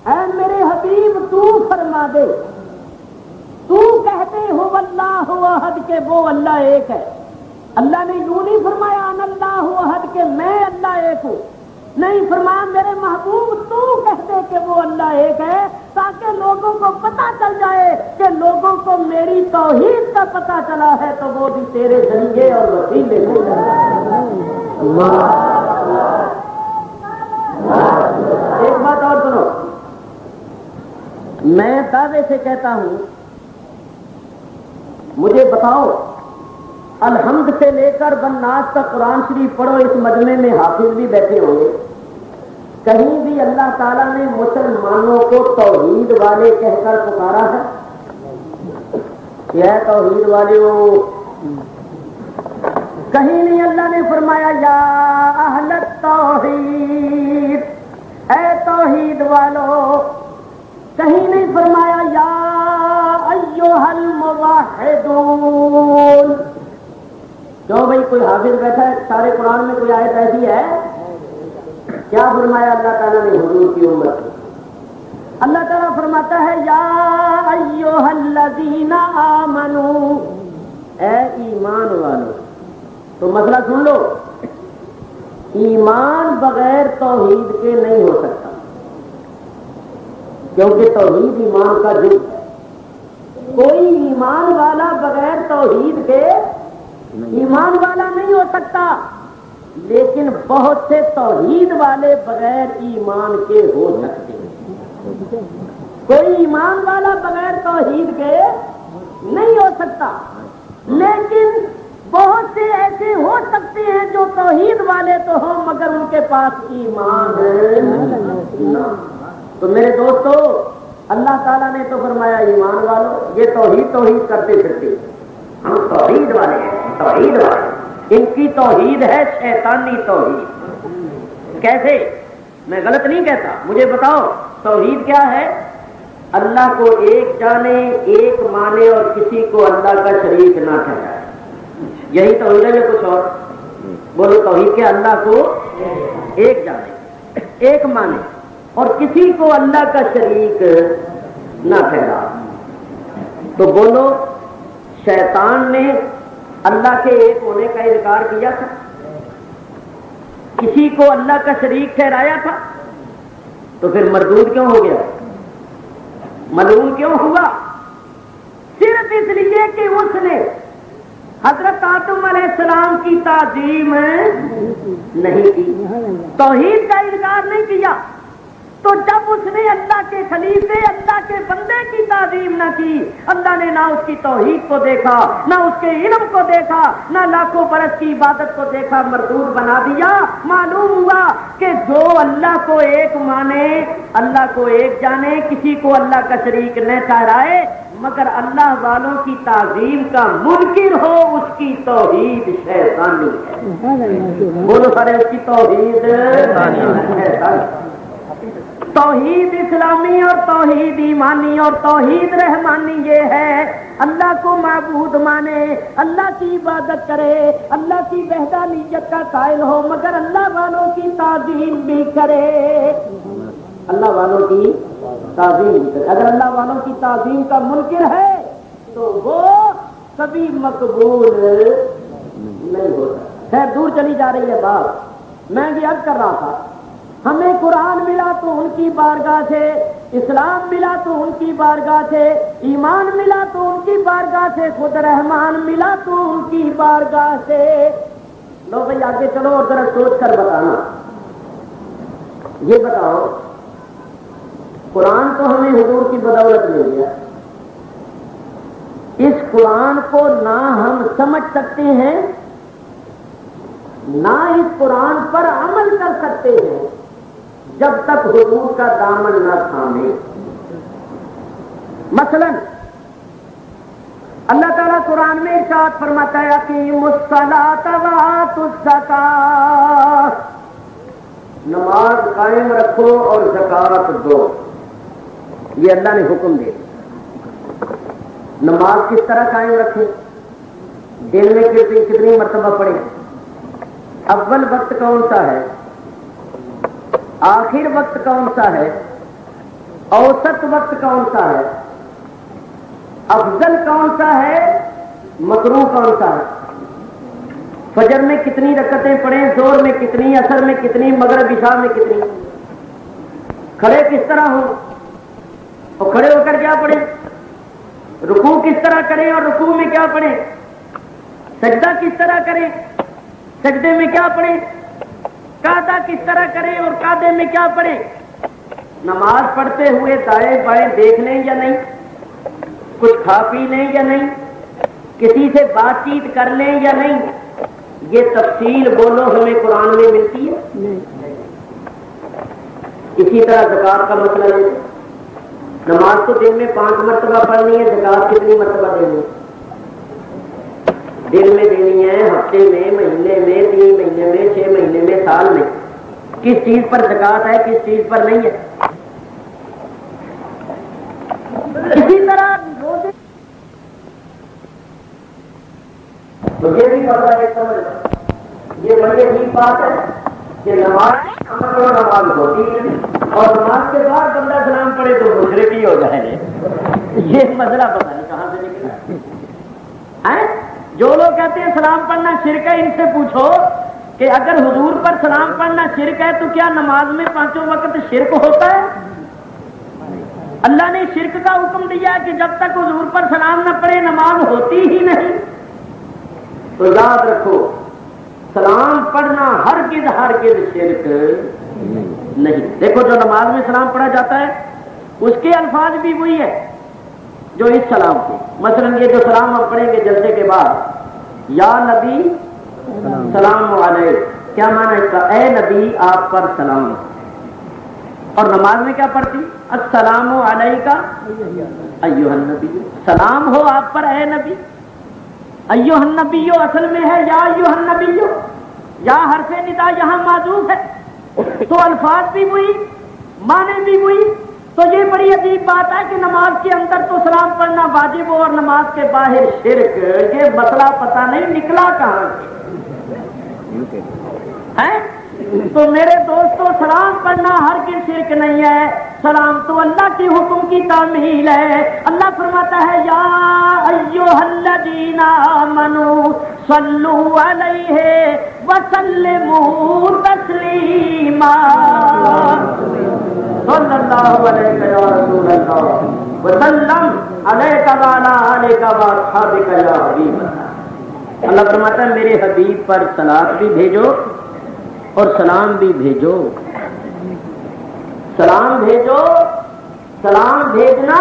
اے میرے حبیب تو فرما دے، تو کہتے ہو اللہ احد کہ وہ اللہ ایک ہے۔ اللہ نے یوں نہیں فرمایا ان اللہ احد کہ میں اللہ ایک ہوں، نہیں فرمایا میرے محبوب تو کہتے کہ وہ اللہ ایک ہے، تاکہ لوگوں کو پتہ چل جائے کہ لوگوں کو میری توحید کا پتہ چلا ہے تو وہ بھی تیرے ذریعے اور وسیلے سے۔ ایک بات اور سنو، میں دعوے سے کہتا ہوں مجھے بتاؤ الحمد سے لے کر بنناس تک قرآن شریف پڑھو، اس مجمع میں حافظ بھی بیٹھے ہوں گے، کہیں بھی اللہ تعالیٰ نے مسلمانوں کو توحید والے کہہ کر پکارا ہے؟ کیا ہے توحید والے وہ؟ کہیں نہیں اللہ نے فرمایا یا اہل التوحید، اے توحید والو، کہیں نہیں فرمایا یا ایھا الموحدون۔ کیوں بھائی کوئی حافظ بیٹھا ہے سارے قرآن میں کوئی آیت ایسی ہے؟ کیا فرمایا اللہ تعالیٰ نے حضور کی امت کو؟ اللہ تعالیٰ فرماتا ہے یا ایھا الذین آمنو، اے ایمان والو. تو مسئلہ سن لو، ایمان بغیر توحید کے نہیں ہو سکتا، کیونکہ توحید ایمان کا جز ہے. کوئی ایمان والا بغیر توحید کے ایمان والا نہیں ہو سکتا، لیکن بہت سے توحید والے بغیر ایمان کے ہو سکتے ہیں. کوئی ایمان والا بغیر توحید کے نہیں ہو سکتا، لیکن بہت سے ایسے ہو سکتے ہیں جو توحید والے تو ہوں مگر ان کے پاس ایمان نہ. تو میرے دوستو، اللہ تعالیٰ نے تو فرمایا ایمان والو، یہ توحید کرتے پھرتے، ہم توحید والے ہیں، توحید والے. ان کی توحید ہے شیطانی توحید. کیسے؟ میں غلط نہیں کہتا، مجھے بتاؤ توحید کیا ہے؟ اللہ کو ایک جانے، ایک مانے اور کسی کو اللہ کا شریک نہ ٹھہرائے. یہی توحید ہے. کچھ اور بولو توحید کیا؟ اللہ کو ایک جانے، ایک مانے اور کسی کو اللہ کا شریک نہ ٹھہرا. تو بولو شیطان نے اللہ کے ایک ہونے کا انکار کیا تھا؟ کسی کو اللہ کا شریک ٹھہرایا تھا؟ تو پھر مردود کیوں ہو گیا؟ ملعون کیوں ہوا؟ صرف اس لیے کہ اس نے حضرت آدم علیہ السلام کی تعظیم نہیں کی، توحید کا انکار نہیں کیا. تو جب اس نے اللہ کے خلیفے، اللہ کے بندے کی تعظیم نہ کی، اللہ نے نہ اس کی توحید کو دیکھا، نہ اس کے علم کو دیکھا، نہ لاکھوں برس کی عبادت کو دیکھا، مردود بنا دیا. معلوم ہوا کہ جو اللہ کو ایک مانے، اللہ کو ایک جانے، کسی کو اللہ کا شریک نہ ٹھہرائے مگر اللہ والوں کی تعظیم کا منکر ہو، اس کی توحید شیطانی ہے. بولو سارے، اس کی توحید شیطانی. توحید اسلامی اور توحید ایمانی اور توحید رحمانی یہ ہے اللہ کو معبود مانے، اللہ کی عبادت کرے، اللہ کی وحدانیت کا قائل ہو مگر اللہ والوں کی تعظیم بھی کرے. اللہ والوں کی تعظیم بھی کرے. اگر اللہ والوں کی تعظیم کا منکر ہے تو وہ کبھی مقبول نہیں ہوتا. خیر دور چلی جا رہی ہے بات. میں بھی عرض کر رہا تھا، ہمیں قرآن ملا تو ان کی بارگاہ سے، اسلام ملا تو ان کی بارگاہ سے، ایمان ملا تو ان کی بارگاہ سے، خود رحمان ملا تو ان کی بارگاہ سے. لو بھائی آگے چلو اور ذرا سوچ کر بتانا. یہ بتاؤ قرآن تو ہمیں حضور کی بدولت مل گیا، اس قرآن کو نہ ہم سمجھ سکتے ہیں نہ اس قرآن پر عمل کر سکتے ہیں جب تک حضور کا دامن نہ تھامے. مثلا اللہ تعالیٰ قرآن میں ارشاد فرماتا ہے اقیموا الصلاۃ وآتوا الزکاۃ، نماز قائم رکھو اور زکات دو. یہ اللہ نے حکم دے. نماز کس طرح قائم رکھے؟ دن میں کتنی مرتبہ پڑھے؟ اول وقت کون سا ہے؟ آخر وقت کون سا ہے؟ اوسط وقت کون سا ہے؟ افضل کون سا ہے؟ مکروہ کون سا ہے؟ فجر میں کتنی رکعتیں پڑھیں؟ ظہر میں کتنی؟ عصر میں کتنی؟ مغرب عشاء میں کتنی؟ کھڑے کس طرح ہوں اور کھڑے ہو کر کیا پڑھیں؟ رکوع کس طرح کریں اور رکوع میں کیا پڑھیں؟ سجدہ کس طرح کریں؟ سجدے میں کیا پڑھیں؟ قعدہ کس طرح کریں اور قعدے میں کیا پڑھیں؟ نماز پڑھتے ہوئے دائیں بائیں دیکھ لیں یا نہیں؟ کچھ کھا پی لیں یا نہیں؟ کسی سے بات چیت کر لیں یا نہیں؟ یہ تفصیل بولو ہمیں قرآن میں ملتی ہے؟ اسی طرح زکات کا مسئلہ ہے. نماز تو دن میں 5 مرتبہ پڑھنی ہے، زکات کتنی مرتبہ دینی ہے؟ دن میں دینی ہے، ہفتے میں، مہینے میں، 3 مہینے میں، 6 مہینے میں، سال میں. کس چیز پر زکات ہے کس چیز پر نہیں ہے؟ اسی طرح روزے مجھے بھی پتا ہے، سمجھ یہ بڑی عجیب بات ہے کہ نماز ہوتی ہے اور نماز کے بعد بندہ سلام پڑھے تو مشرک ہی ہو جائے گا. یہ مسئلہ پتہ نہیں کہاں سے نکلا ہے. جو لوگ کہتے ہیں سلام پڑھنا شرک ہے، ان سے پوچھو کہ اگر حضور پر سلام پڑھنا شرک ہے تو کیا نماز میں پانچوں وقت شرک ہوتا ہے؟ اللہ نے شرک کا حکم دیا کہ جب تک حضور پر سلام نہ پڑھے نماز ہوتی ہی نہیں. تو یاد رکھو سلام پڑھنا ہرگز شرک نہیں. دیکھو جو نماز میں سلام پڑھا جاتا ہے اس کے الفاظ بھی وہی ہے جو اس سلام کے. مثلا یہ جو سلام ہم پڑھیں گے جلسے کے بعد، یا نبی سلام علیہ، کیا معنی اس کا؟ اے نبی آپ پر سلام. اور نماز میں کیا پڑھتی؟ السلام علیکہ ایھا النبی، سلام ہو آپ پر اے نبی. ایھا النبی اصل میں ہے یا ایھا النبی، یا حرف ندا یہاں معذوف ہے، تو الفاظ بھی وہی معنی بھی وہی. تو یہ بڑی عجیب بات ہے کہ نماز کے اندر تو سلام پڑھنا واجب ہو اور نماز کے باہر شرک. یہ مسئلہ پتہ نہیں نکلا کہاں ہے. تو میرے دوستو سلام پڑھنا ہرگز شرک نہیں ہے. سلام تو اللہ کے حکم کی تعمیل ہے. اللہ فرماتا ہے یا ایھا الذین آمنوا صلوا علیہ وسلموا تسلیما. صلی اللہ علیہ یا رسول اللہ وسلم علیک وعلی آلک واصحابک یا حبیب اللہ. اللہ فرماتا ہے میرے حبیب پر صلوات بھی بھیجو اور سلام بھی بھیجو. سلام بھیجو. سلام بھیجنا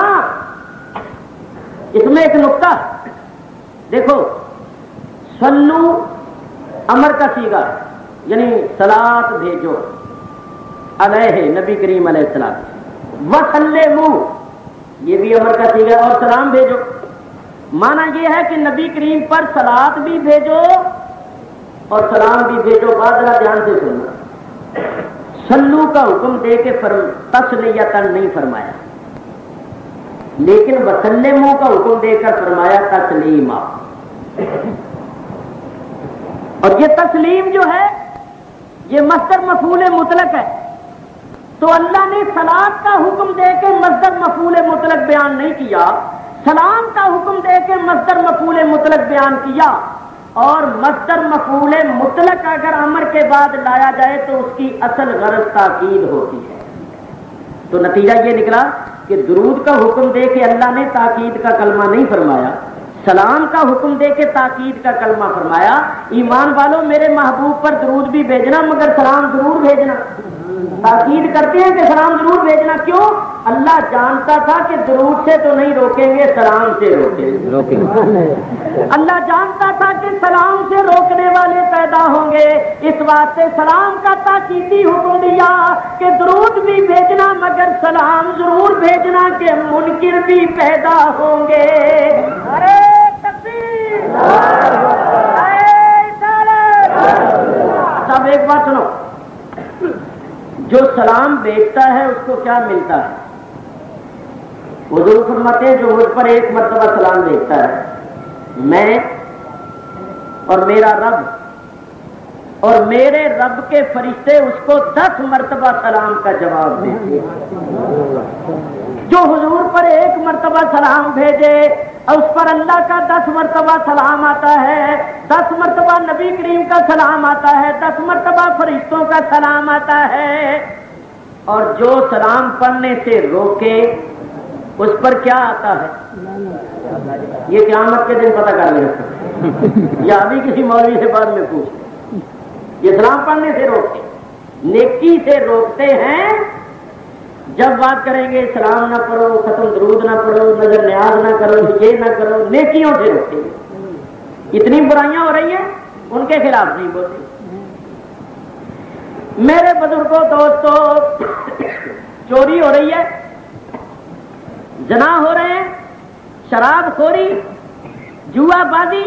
اس میں ایک نقطہ دیکھو، صلو امر کا صیغہ یعنی صلوات بھیجو علیہ نبی کریم علیہ السلام، وسلموا یہ بھی امر کا صیغہ اور سلام بھیجو. معنی یہ ہے کہ نبی کریم پر صلوات بھی بھیجو اور سلام بھی بھیجو. بات ذرا دھیان سے سننا. صلو کا حکم دے کے تسلیتاً نہیں فرمایا، لیکن وسلموا کا حکم دے کر فرمایا تسلیما. اور یہ تسلیم جو ہے یہ مصدر مفعول مطلق ہے. تو اللہ نے صلات کا حکم دے کے مصدر مفعول مطلق بیان نہیں کیا، سلام کا حکم دے کے مصدر مفعول مطلق بیان کیا. اور مصدر مفعول مطلق اگر امر کے بعد لایا جائے تو اس کی اصل غرض تاکید ہوتی ہے. تو نتیجہ یہ نکلا کہ درود کا حکم دے کے اللہ نے تاکید کا کلمہ نہیں فرمایا، سلام کا حکم دے کے تاکید کا کلمہ فرمایا. ایمان والوں میرے محبوب پر درود بھی بھیجنا مگر سلام ضرور بھیجنا. تاکید کرتے ہیں کہ سلام ضرور بھیجنا. کیوں؟ اللہ جانتا تھا کہ درود سے تو نہیں روکیں گے، سلام سے روکیں گے. اللہ جانتا تھا کہ سلام سے روکنے والے پیدا ہوں گے، اس واسطے سلام کا تاکیدی حکم دیا کہ درود بھی بھیجنا مگر سلام ضرور بھیجنا کہ منکر بھی پیدا ہوں گے. ارے تکبیر! سب ایک بات سنو، جو سلام بھیجتا ہے اس کو کیا ملتا ہے؟ حضور فرماتے ہیں جو مجھ پر ایک مرتبہ سلام بھیجتا ہے میں اور میرا رب اور میرے رب کے فرشتے اس کو 10 مرتبہ سلام کا جواب دیتے ہیں. جو حضور پر ایک مرتبہ سلام بھیجے اور اس پر اللہ کا 10 مرتبہ سلام آتا ہے، 10 مرتبہ نبی کریم کا سلام آتا ہے، 10 مرتبہ فرشتوں کا سلام آتا ہے. اور جو سلام پڑھنے سے روکے اس پر کیا آتا ہے؟ یہ قیامت کے دن پتہ کر لینا یا ابھی کسی مولوی سے بعد میں پوچھ. یہ سلام پڑھنے سے روکتے، نیکی سے روکتے ہیں. جب بات کریں گے سلام نہ پڑھو، ختم درود نہ پڑھو، نظر نیاز نہ کرو، یہ نہ کرو، نیکیوں سے روکتے ہیں. اتنی برائیاں ہو رہی ہیں ان کے خلاف نہیں بولتے. میرے بزرگوں دوستوں چوری ہو رہی ہے، زنا ہو رہے ہیں، شراب خوری، جوا بازی،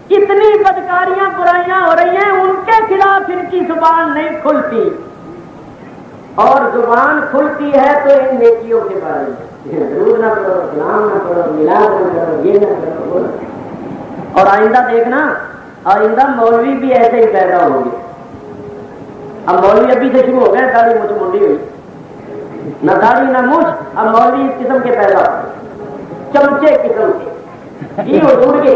کتنی بدکاریاں برائیاں ہو رہی ہیں، ان کے خلاف ان کی زبان نہیں کھلتی. اور زبان کھلتی ہے تو ان نیکیوں کے بارے میں درود نہ کرو، سلام نہ کرو، میلاد نہ کرو، یہ نہ کرو. اور آئندہ دیکھنا، آئندہ مولوی بھی ایسے ہی پیدا ہوں گے اب مولوی ابھی سے شروع ہو گئے داڑھی مجھ منڈی ہوئی، نہ داڑھی نہ مجھ، اب مولوی اس قسم کے پیدا ہوئے، چمچے قسم کے جی حضور کے،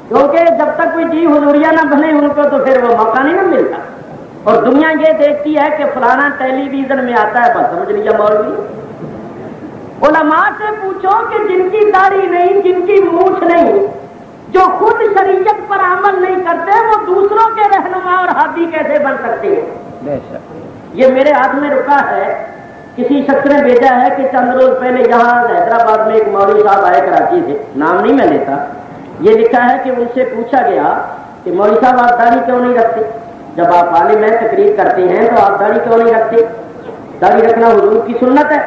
کیونکہ جب تک کوئی جی حضوریہ نہ بنے ان کو تو پھر وہ موقع نہیں نہ ملتا، اور دنیا یہ دیکھتی ہے کہ فلانا ٹیلی ویژن میں آتا ہے، بس سمجھ لیا مولوی۔ علماء سے پوچھو کہ جن کی داڑھی نہیں، جن کی مونچھ نہیں، جو خود شریعت پر عمل نہیں کرتے، وہ دوسروں کے رہنما اور ہادی کیسے بن سکتے ہیں؟ یہ میرے ہاتھ میں رکا ہے، کسی شخص نے بھیجا ہے کہ چند روز پہلے یہاں حیدرآباد میں ایک مولوی صاحب آئے کراچی سے، نام نہیں میں لیتا، یہ لکھا ہے کہ ان سے پوچھا گیا کہ مولوی صاحب آپ داڑھی کیوں نہیں رکھتے؟ جب آپ عالم ہیں، تقریر کرتے ہیں، تو آپ داڑھی کیوں نہیں رکھتے؟ داڑھی رکھنا حضور کی سنت ہے۔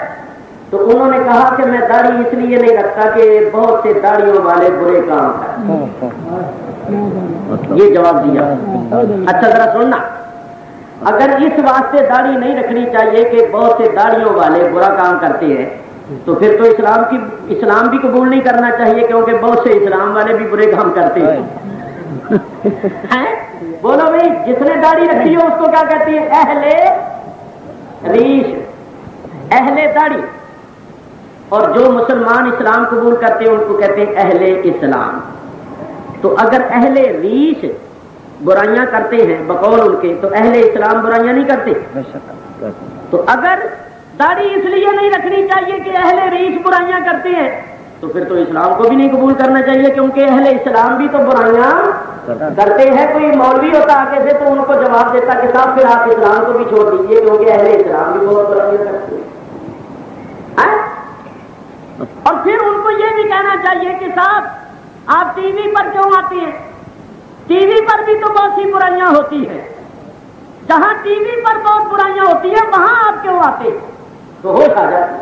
تو انہوں نے کہا کہ میں داڑھی اس لیے نہیں رکھتا کہ بہت سے داڑھیوں والے برے کام کرتے، یہ جواب دیا۔ اچھا ذرا سننا، اگر اس واسطے داڑھی نہیں رکھنی چاہیے کہ بہت سے داڑھیوں والے برا کام کرتے ہیں، تو پھر تو اسلام بھی قبول نہیں کرنا چاہیے، کیونکہ بہت سے اسلام والے بھی برے کام کرتے ہیں۔ بولو بھائی، جس نے داڑھی رکھی ہو اس کو کیا کہتی ہے؟ اہل ریش، اہل داڑھی۔ اور جو مسلمان اسلام قبول کرتے ہیں ان کو کہتے ہیں اہل اسلام۔ تو اگر اہل ریش برائیاں کرتے ہیں بقول ان کے، تو اہل اسلام برائیاں نہیں کرتے؟ تو اگر داڑھی اس لیے نہیں رکھنی چاہیے کہ اہل ریش برائیاں کرتے ہیں، تو پھر تو اسلام کو بھی نہیں قبول کرنا چاہیے، کیونکہ اہل اسلام بھی تو برائیاں کرتے ہیں۔ کوئی مولوی ہوتا آگے سے تو ان کو جواب دیتا کہ صاحب پھر آپ اسلام کو بھی چھوڑ دیجیے، کیونکہ اہل اسلام بھی بہت برائیاں کرتے ہیں۔ اور پھر ان کو یہ بھی کہنا چاہیے کہ صاحب آپ ٹی وی پر کیوں آتے ہیں؟ ٹی وی پر بھی تو بہت سی برائیاں ہوتی ہیں، جہاں ٹی وی پر بہت برائیاں ہوتی ہیں وہاں آپ کیوں آتے؟ تو ہوش آ جاتی۔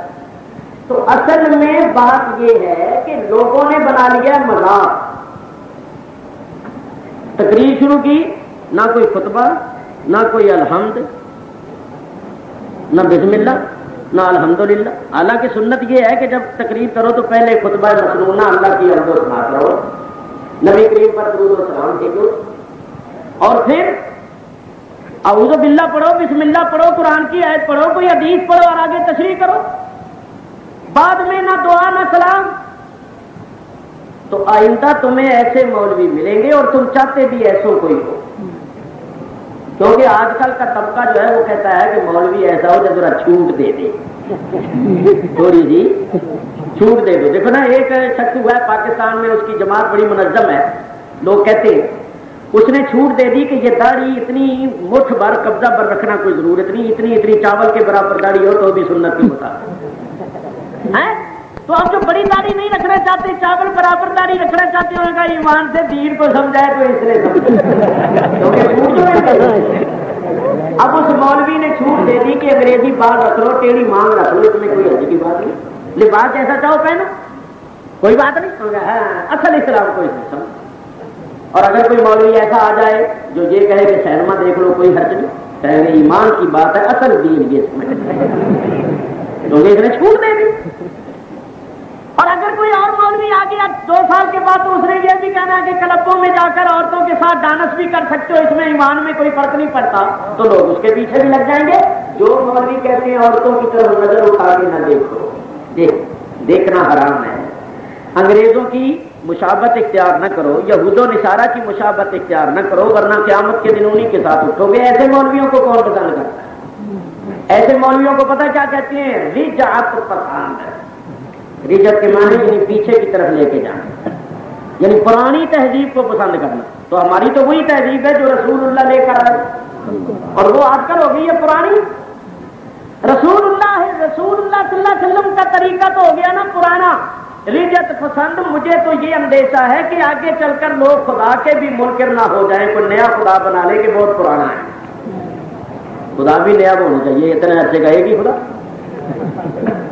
تو اصل میں بات یہ ہے کہ لوگوں نے بنا لیا مذاق، تقریر شروع کی، نہ کوئی خطبہ، نہ کوئی الحمد، نہ بسم اللہ، نہ الحمدللہ۔ حالانکہ سنت یہ ہے کہ جب تقریر کرو تو پہلے خطبہ مسنونہ اللہ کی حمد و ثنا کرو، نبی کریم پر درود و سلام بھیجو، اور پھر اعوذ باللہ پڑھو، بسم اللہ پڑھو، قرآن کی آیت پڑھو، کوئی حدیث پڑھو اور آگے تشریح کرو، بعد میں نہ دعا نہ سلام۔ تو آئندہ تمہیں ایسے مولوی ملیں گے، اور تم چاہتے بھی ایسوں کوئی ہو، کیونکہ آج کل کا طبقہ جو ہے وہ کہتا ہے کہ مولوی ایسا ہو جو ذرا چھوٹ دے دے، تھوڑی جی چھوٹ دے دو۔ دیکھو نا، ایک شخص ہوا ہے پاکستان میں، اس کی جماعت بڑی منظم ہے، لوگ کہتے ہیں اس نے چھوٹ دے دی کہ یہ داڑھی اتنی مٹھ بھر قبضہ پر رکھنا کوئی ضرورت نہیں، اتنی چاول کے برابر داڑھی ہو تو بھی سنت کے مطابق ہے۔ تو آپ جو بڑی داڑھی نہیں رکھنا چاہتے، چاول برابر داڑھی رکھنا چاہتے ہیں، ان کا ایمان سے دین کو سمجھائے تو اس نے اب اس مولوی نے چھوٹ دے دی کہ انگریزی بال رکھ لو، ٹیڑھی مانگ رکھ لو، اس میں کوئی حرج کی بات نہیں، لباس جیسا چاہو پہنو، کوئی بات نہیں، اصل اسلام کو نہیں سمجھ۔ اور اگر کوئی مولوی ایسا آ جائے جو یہ کہے کہ سینما دیکھ لو، کوئی حرج نہیں، کہے ایمان کی بات ہے، اصل دین یہ سمجھ، کیونکہ اس نے چھوٹ دے دی۔ اور اگر کوئی اور مولوی آ گیا 2 سال کے بعد، تو اس نے یہ بھی کہنا کہ کلبوں میں جا کر عورتوں کے ساتھ ڈانس بھی کر سکتے ہو، اس میں ایمان میں کوئی فرق نہیں پڑتا، تو لوگ اس کے پیچھے بھی لگ جائیں گے۔ جو مولوی کہتے ہیں عورتوں کی طرف نظر اٹھا کے نہ دیکھو، دیکھنا حرام ہے، انگریزوں کی مشابہت اختیار نہ کرو، یہود و نصارہ کی مشابہت اختیار نہ کرو، ورنہ قیامت کے دن انہی کے ساتھ اٹھو گے۔ ایسے مولویوں کو کون پسند کرتا ہے؟ ایسے مولویوں کو پتہ کیا کہتے ہیں؟ رجعت پسند ہے۔ رجعت کے معنی یعنی پیچھے کی طرف لے کے جانا، یعنی پرانی تہذیب کو پسند کرنا۔ تو ہماری تو وہی تہذیب ہے جو رسول اللہ لے کر آئے، اور وہ آج کل ہو گئی ہے پرانی۔ رسول اللہ صلی اللہ علیہ وسلم کا طریقہ تو ہو گیا نا پرانا۔ رجعت پسند، مجھے تو یہ اندیشہ ہے کہ آگے چل کر لوگ خدا کے بھی منکر نہ ہو جائیں، کوئی نیا خدا بنا لے کہ بہت پرانا ہے۔ خدا بھی نیا ہونا چاہیے، اتنے عرصے کا ایک ہی خدا۔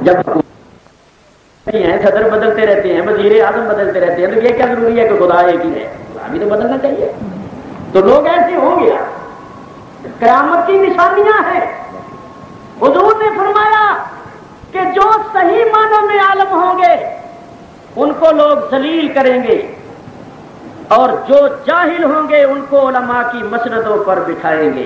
جب ہیں صدر بدلتے رہتے ہیں، وزیر اعظم بدلتے رہتے ہیں، تو یہ کیا ضروری ہے کہ خدا ایک ہی ہے؟ خدا بھی تو بدلنا چاہیے۔ تو لوگ ایسے ہوں گے، قیامت کی نشانیاں ہیں۔ حضور نے فرمایا کہ جو صحیح معنوں میں عالم ہوں گے ان کو لوگ ذلیل کریں گے، اور جو جاہل ہوں گے ان کو علماء کی مسندوں پر بٹھائیں گے۔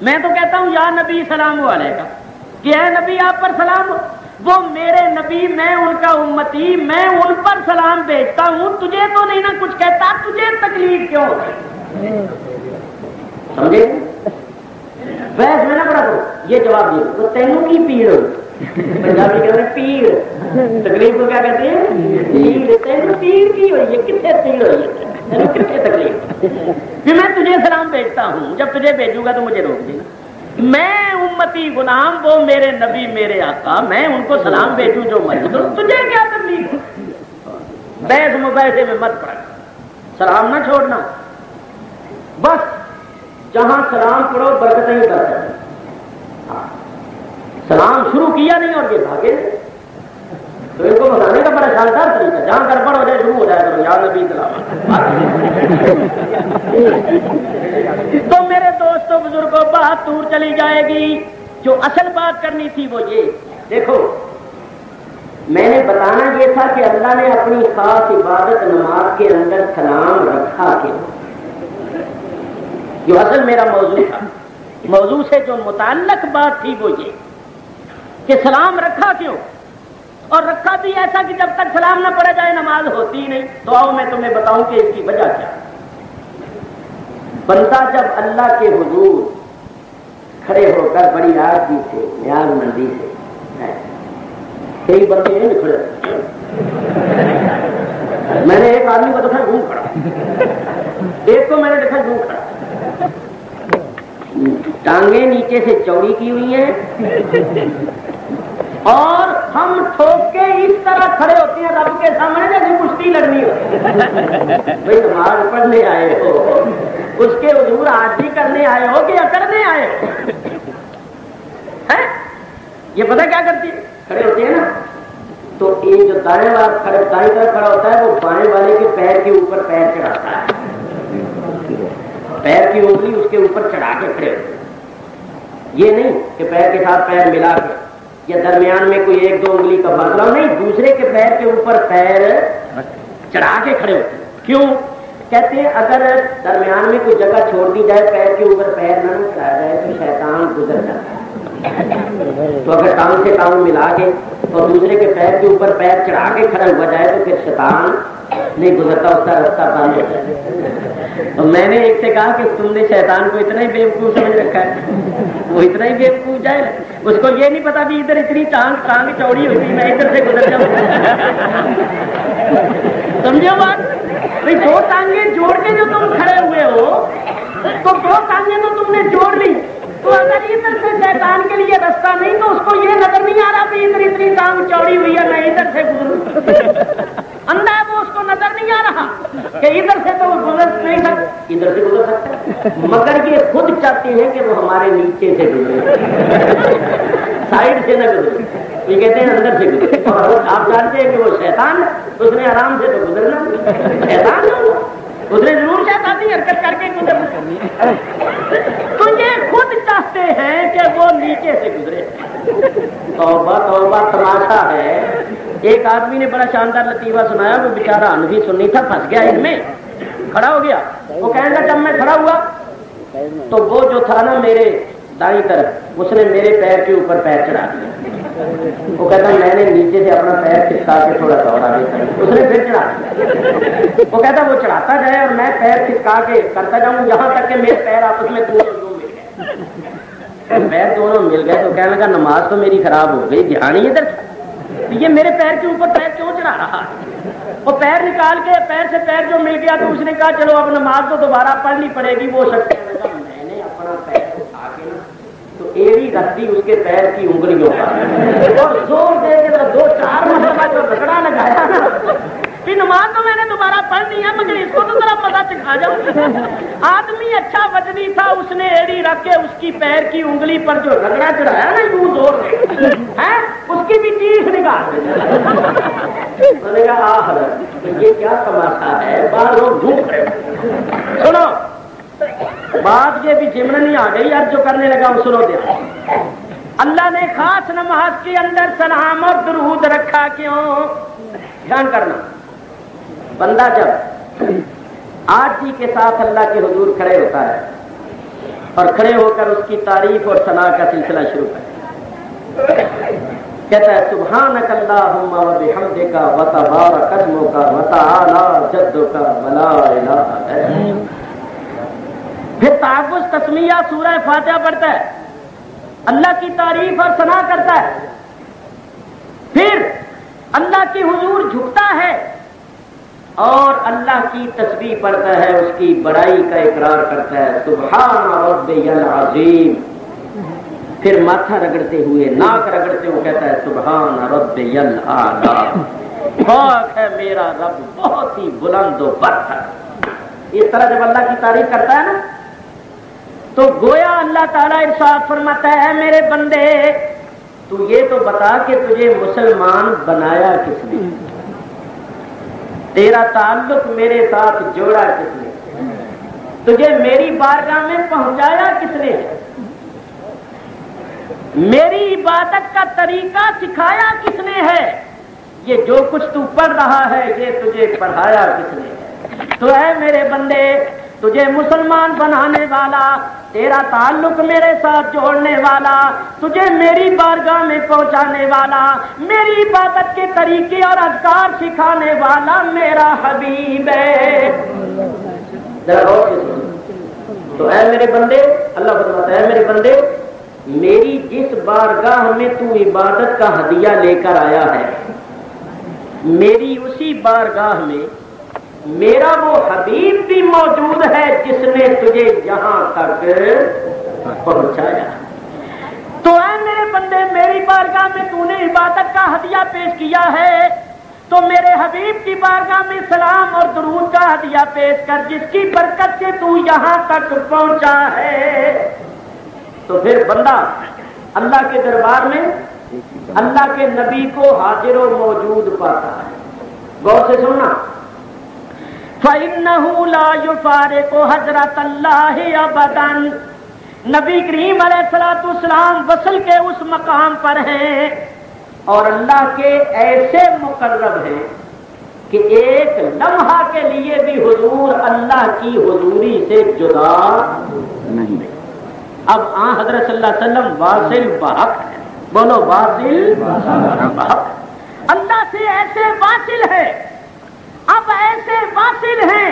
میں تو کہتا ہوں یا نبی سلام علیکہ کہ اے نبی آپ پر سلام ہو، وہ میرے نبی، میں ان کا امتی، میں ان پر سلام بھیجتا ہوں، تجھے تو نہیں نا کچھ کہتا، تجھے تکلیف کیوں؟ سمجھے؟ بحث میں نہ پڑا کرو، یہ جواب دے تو تینوں کی پیڑ ہو، پنجابی کہتے ہیں پیڑ، تکلیف کو کیا کہتے ہیں؟ پیڑ، تینوں پیڑ کی ہوئی ہے، کتنے پیڑ ہوئی ہے، تینوں کتنے تکلیف؟ پھر میں تجھے سلام بھیجتا ہوں، جب تجھے بھیجوں گا تو مجھے روک دینا، میں امتی غلام، وہ میرے نبی میرے آقا، میں ان کو سلام بھیجوں جو مرضی کروں، تجھے کیا تکلیف؟ بحث مباحثے میں مت پڑ، سلام نہ چھوڑنا، بس جہاں سلام پڑھو برکتیں ہی برکتیں، سلام شروع کیا نہیں اور یہ بھاگے، تو ان کو بتانے کا بڑا شاندار طریقہ، جہاں گڑبڑ ہو جائے شروع ہو جائے کرو یا نبی سلام۔ تو میرے دوستوں بزرگوں بات دور چلی جائے گی، جو اصل بات کرنی تھی وہ یہ دیکھو، میں نے بتانا یہ تھا کہ اللہ نے اپنی خاص عبادت نماز کے اندر سلام رکھا کیوں، جو اصل میرا موضوع تھا، موضوع سے جو متعلق بات تھی وہ یہ کہ سلام رکھا کیوں، اور رکھا بھی ایسا کہ جب تک سلام نہ پڑھا جائے نماز ہوتی ہی نہیں۔ تو آؤ میں تمہیں بتاؤں کہ اس کی وجہ کیا۔ بندہ جب اللہ کے حضور کھڑے ہو کر بڑی عاجزی سے، نیاز مندی سے، کئی بندے نہیں کھڑے، میں نے ایک آدمی کو دیکھا گھوم کھڑا، ایک کو میں نے دیکھا گھوم کھڑا، ٹانگیں نیچے سے چوڑی کی ہوئی ہیں اور ہم ٹھوک کے اس طرح کھڑے ہوتے ہیں رب کے سامنے جیسے کشتی لڑنی ہو۔ بھائی نماز پڑھنے آئے ہو، اس کے حضور عاجزی کرنے آئے ہو کہ اکڑنے آئے ہو؟ یہ پتہ کیا کرتی ہے؟ کھڑے ہوتے ہیں نا تو یہ جو دائیں والا دائیں طرف کھڑا ہوتا ہے وہ بائیں والے کے پیر کے اوپر پیر چڑھاتا ہے، پیر کی انگلی اس کے اوپر چڑھا کے کھڑے ہوتے ہیں۔ یہ نہیں کہ پیر کے ساتھ پیر ملا کے یا درمیان میں کوئی ایک دو انگلی کا فاصلہ، نہیں، دوسرے کے پیر کے اوپر پیر چڑھا کے کھڑے ہوتے ہیں۔ کیوں؟ کہتے ہیں اگر درمیان میں کوئی جگہ چھوڑ دی جائے، پیر کے اوپر پیر نہ چڑھایا جائے تو شیطان گزر جاتا ہے۔ تو اگر ٹانگ سے ٹانگ ملا کے اور دوسرے کے پیر کے اوپر پیر چڑھا کے کھڑا ہوا جائے تو پھر شیطان نہیں گزرتا، اس کا رستہ بند ہو جائے۔ تو میں نے ایک سے کہا کہ تم نے شیطان کو اتنا ہی بیوقوف سمجھ رکھا ہے، وہ اتنا ہی بیوقوف جائے، اس کو یہ نہیں پتا بھی ادھر اتنی ٹانگ چوڑی ہوتی، میں ادھر سے گزر جاؤں۔ سمجھو بات؟ بھائی دو ٹانگیں جوڑ کے جو تم کھڑے ہوئے ہو تو دو ٹانگیں تو تم نے جوڑ لی، تو اگر ادھر سے شیطان کے لیے رستہ نہیں تو اس کو یہ نظر نہیں آ رہا کہ ادھر اتنی ٹانگ چوڑی ہوئی ہے، میں ادھر سے گزروں، اندھا ہے وہ، اس کو نظر نہیں آ رہا کہ ادھر سے تو گزر نہیں سکتا، ادھر سے گزر سکتا، مگر یہ خود چاہتے ہیں کہ وہ ہمارے نیچے سے گزرے، سائڈ سے نہ گزرے، یہ کہتے ہیں اندر سے گزرے۔ اور آپ جانتے ہیں کہ وہ شیطان ہے، اس نے آرام سے تو گزرنا، شیطان ہے اس نے ضرور شیطانی حرکت کر کے گزرنا، تو یہ خود چاہتے ہیں کہ وہ نیچے سے گزرے۔ توبہ توبہ، تماشا ہے۔ ایک آدمی نے بڑا شاندار لطیفہ سنایا، وہ بیچارہ انفی سنی تھا، پھنس گیا ان میں، کھڑا ہو گیا۔ وہ کہنے لگا جب میں کھڑا ہوا تو وہ جو تھا نا میرے دائیں طرف، اس نے میرے پیر کے اوپر پیر چڑھا دیا۔ وہ کہتا میں نے نیچے سے اپنا پیر کھسکا کے تھوڑا سا اور آگے کر، اس نے پھر چڑھا دیا۔ وہ کہتا وہ چڑھاتا جائے اور میں پیر کھسکا کے کرتا جاؤں یہاں تک کہ میرے پیر آپس میں دونوں مل گئے، پیر دونوں مل گئے۔ تو کہنے لگا نماز تو میری خراب ہو گئی، دھیان ہی ادھر، یہ میرے پیر کے اوپر پیر کیوں چڑھا رہا ہے؟ وہ پیر نکال کے پیر سے پیر جو مل گیا تو اس نے کہا چلو اب نماز تو دوبارہ پڑھنی پڑے گی۔ وہ شخص کہنے لگا میں نے اپنا پیر اٹھا کے نا تو ایڑی رکھ دی اس کے پیر کی انگلیوں پر اور زور دے کے دو چار مرتبہ جو رگڑا لگایا نا، پھر نماز تو میں نے دوبارہ پڑھنی ہے مگر اس کو تو ذرا پتہ چکھا جاؤں۔ آدمی اچھا وزنی تھا، اس نے ایڑی رکھ کے اس کی پیر کی انگلی پر جو رگڑا چڑھایا نا یوں زور دے، اس کی بھی چیخ نکال میں نے کہا حضرت یہ کیا تماشا ہے، باہر لوگ گھوم رہے ہو۔ سنو بات یہ بھی جمنی آ گئی، اب جو کرنے لگا وہ سنو دے۔ اللہ نے خاص نماز کے اندر سلام اور درود رکھا کیوں؟ دھیان کرنا، بندہ جب آجزی کے ساتھ اللہ کے حضور کھڑے ہوتا ہے اور کھڑے ہو کر اس کی تعریف اور ثنا کا سلسلہ شروع کرے. کہتا ہے سبحانک اللہم و بحمدک و تبارک اسمک و تعالی جدک و لا الہ الا. پھر تحفظ تسمیہ سورہ فاتحہ پڑھتا ہے, اللہ کی تعریف اور ثنا کرتا ہے. پھر اللہ کے حضور جھکتا ہے اور اللہ کی تسبیح پڑھتا ہے, اس کی بڑائی کا اقرار کرتا ہے سبحان ربی العظیم. پھر ماتھا رگڑتے ہوئے, ناک رگڑتے ہوئے کہتا ہے سبحان ربی الاعلی, پاک ہے میرا رب بہت ہی بلند و برتر. اس طرح جب اللہ کی تعریف کرتا ہے نا تو گویا اللہ تعالیٰ ارشاد فرماتا ہے میرے بندے تو یہ تو بتا کہ تجھے مسلمان بنایا کس نے, تیرا تعلق میرے ساتھ جوڑا کس نے, تجھے میری بارگاہ میں پہنچایا کس نے, میری عبادت کا طریقہ سکھایا کس نے ہے, یہ جو کچھ تو پڑھ رہا ہے یہ تجھے پڑھایا کس نے ہے. تو اے میرے بندے تجھے مسلمان بنانے والا, تیرا تعلق میرے ساتھ جوڑنے والا, تجھے میری بارگاہ میں پہنچانے والا, میری عبادت کے طریقے اور اذکار سکھانے والا میرا حبیب ہے. تو اے میرے بندے, اللہ فرماتا ہے اے میرے بندے میری جس بارگاہ میں تو عبادت کا ہدیہ لے کر آیا ہے, میری اسی بارگاہ میں میرا وہ حبیب بھی موجود ہے جس نے تجھے یہاں تک پہنچایا. تو اے میرے بندے میری بارگاہ میں تو نے عبادت کا ہدیہ پیش کیا ہے تو میرے حبیب کی بارگاہ میں سلام اور درود کا ہدیہ پیش کر جس کی برکت سے تو یہاں تک پہنچا ہے. تو پھر بندہ اللہ کے دربار میں اللہ کے نبی کو حاضر و موجود پاتا ہے. غور سے سننا, فَإِنَّهُ لَا يُفَارِقُ حضرت اللہ ابدا. نبی کریم علیہ الصلوۃ والسلام وصل کے اس مقام پر ہیں اور اللہ کے ایسے مقرب ہیں کہ ایک لمحہ کے لیے بھی حضور اللہ کی حضوری سے جدا نہیں. اب حضرت صلی اللہ علیہ وسلم واصل بحق ہے, بولو واصل بحق, اللہ سے ایسے واصل ہے, اب ایسے واصل ہیں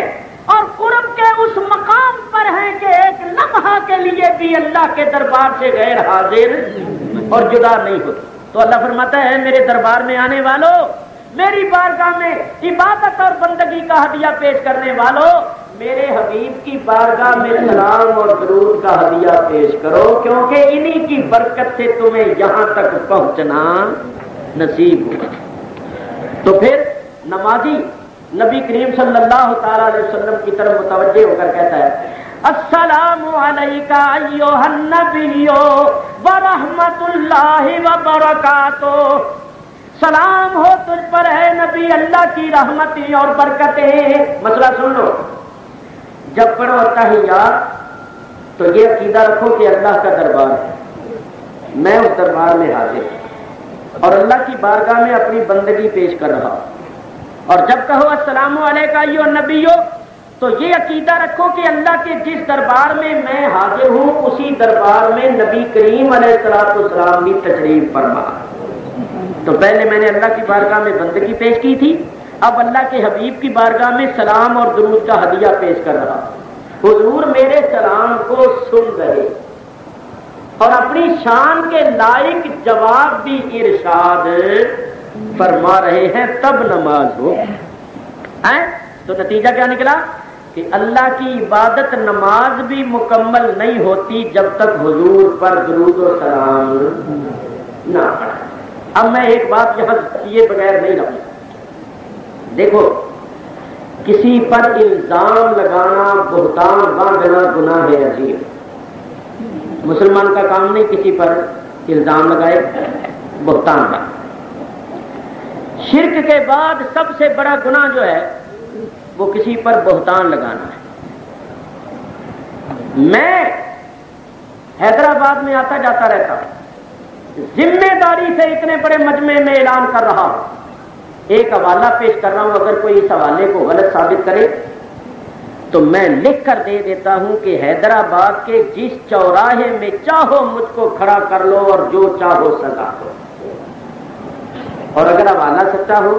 اور قرب کے اس مقام پر ہیں کہ ایک لمحہ کے لیے بھی اللہ کے دربار سے غیر حاضر اور جدا نہیں ہوتے. تو اللہ فرماتا ہے میرے دربار میں آنے والوں, میری بارگاہ میں عبادت اور بندگی کا ہدیہ پیش کرنے والوں, میرے حبیب کی بارگاہ میں سلام اور درود کا ہدیہ پیش کرو کیونکہ انہی کی برکت سے تمہیں یہاں تک پہنچنا نصیب ہو. تو پھر نمازی نبی کریم صلی اللہ تعالی علیہ وسلم کی طرف متوجہ ہو کر کہتا ہے السلام علیکہ ایھا النبی ورحمۃ اللہ وبرکاتہ. سلام ہو تجھ پر ہے نبی, اللہ کی رحمتیں اور برکتیں. مسئلہ سن لو, جب پڑھو تحیات تو یہ عقیدہ رکھو کہ اللہ کا دربار ہے, میں اس دربار میں حاضر ہوں اور اللہ کی بارگاہ میں اپنی بندگی پیش کر رہا ہوں. اور جب کہو السلام علیکہ ایھا النبی تو یہ عقیدہ رکھو کہ اللہ کے جس دربار میں میں حاضر ہوں اسی دربار میں نبی کریم علیہ الصلوۃ والسلام بھی تشریف فرما. تو پہلے میں نے اللہ کی بارگاہ میں بندگی پیش کی تھی, اب اللہ کے حبیب کی بارگاہ میں سلام اور درود کا ہدیہ پیش کر رہا. حضور میرے سلام کو سن رہے اور اپنی شان کے لائق جواب بھی ارشاد فرما رہے ہیں, تب نماز ہو. تو نتیجہ کیا نکلا کہ اللہ کی عبادت نماز بھی مکمل نہیں ہوتی جب تک حضور پر درود و سلام نہ پڑھے. اب میں ایک بات یہاں کیے بغیر نہیں رہوں. دیکھو کسی پر الزام لگانا, بہتان باندھنا گناہ ہے عظیم. مسلمان کا کام نہیں کسی پر الزام لگائے, بہتان باندھے. شرک کے بعد سب سے بڑا گناہ جو ہے وہ کسی پر بہتان لگانا ہے. میں حیدرآباد میں آتا جاتا رہتا ہوں, ذمہ داری سے اتنے بڑے مجمع میں اعلان کر رہا ہوں, ایک حوالہ پیش کر رہا ہوں, اگر کوئی اس حوالے کو غلط ثابت کرے تو میں لکھ کر دے دیتا ہوں کہ حیدرآباد کے جس چوراہے میں چاہو مجھ کو کھڑا کر لو اور جو چاہو سزا دو. اور اگر حوالہ سچا ہو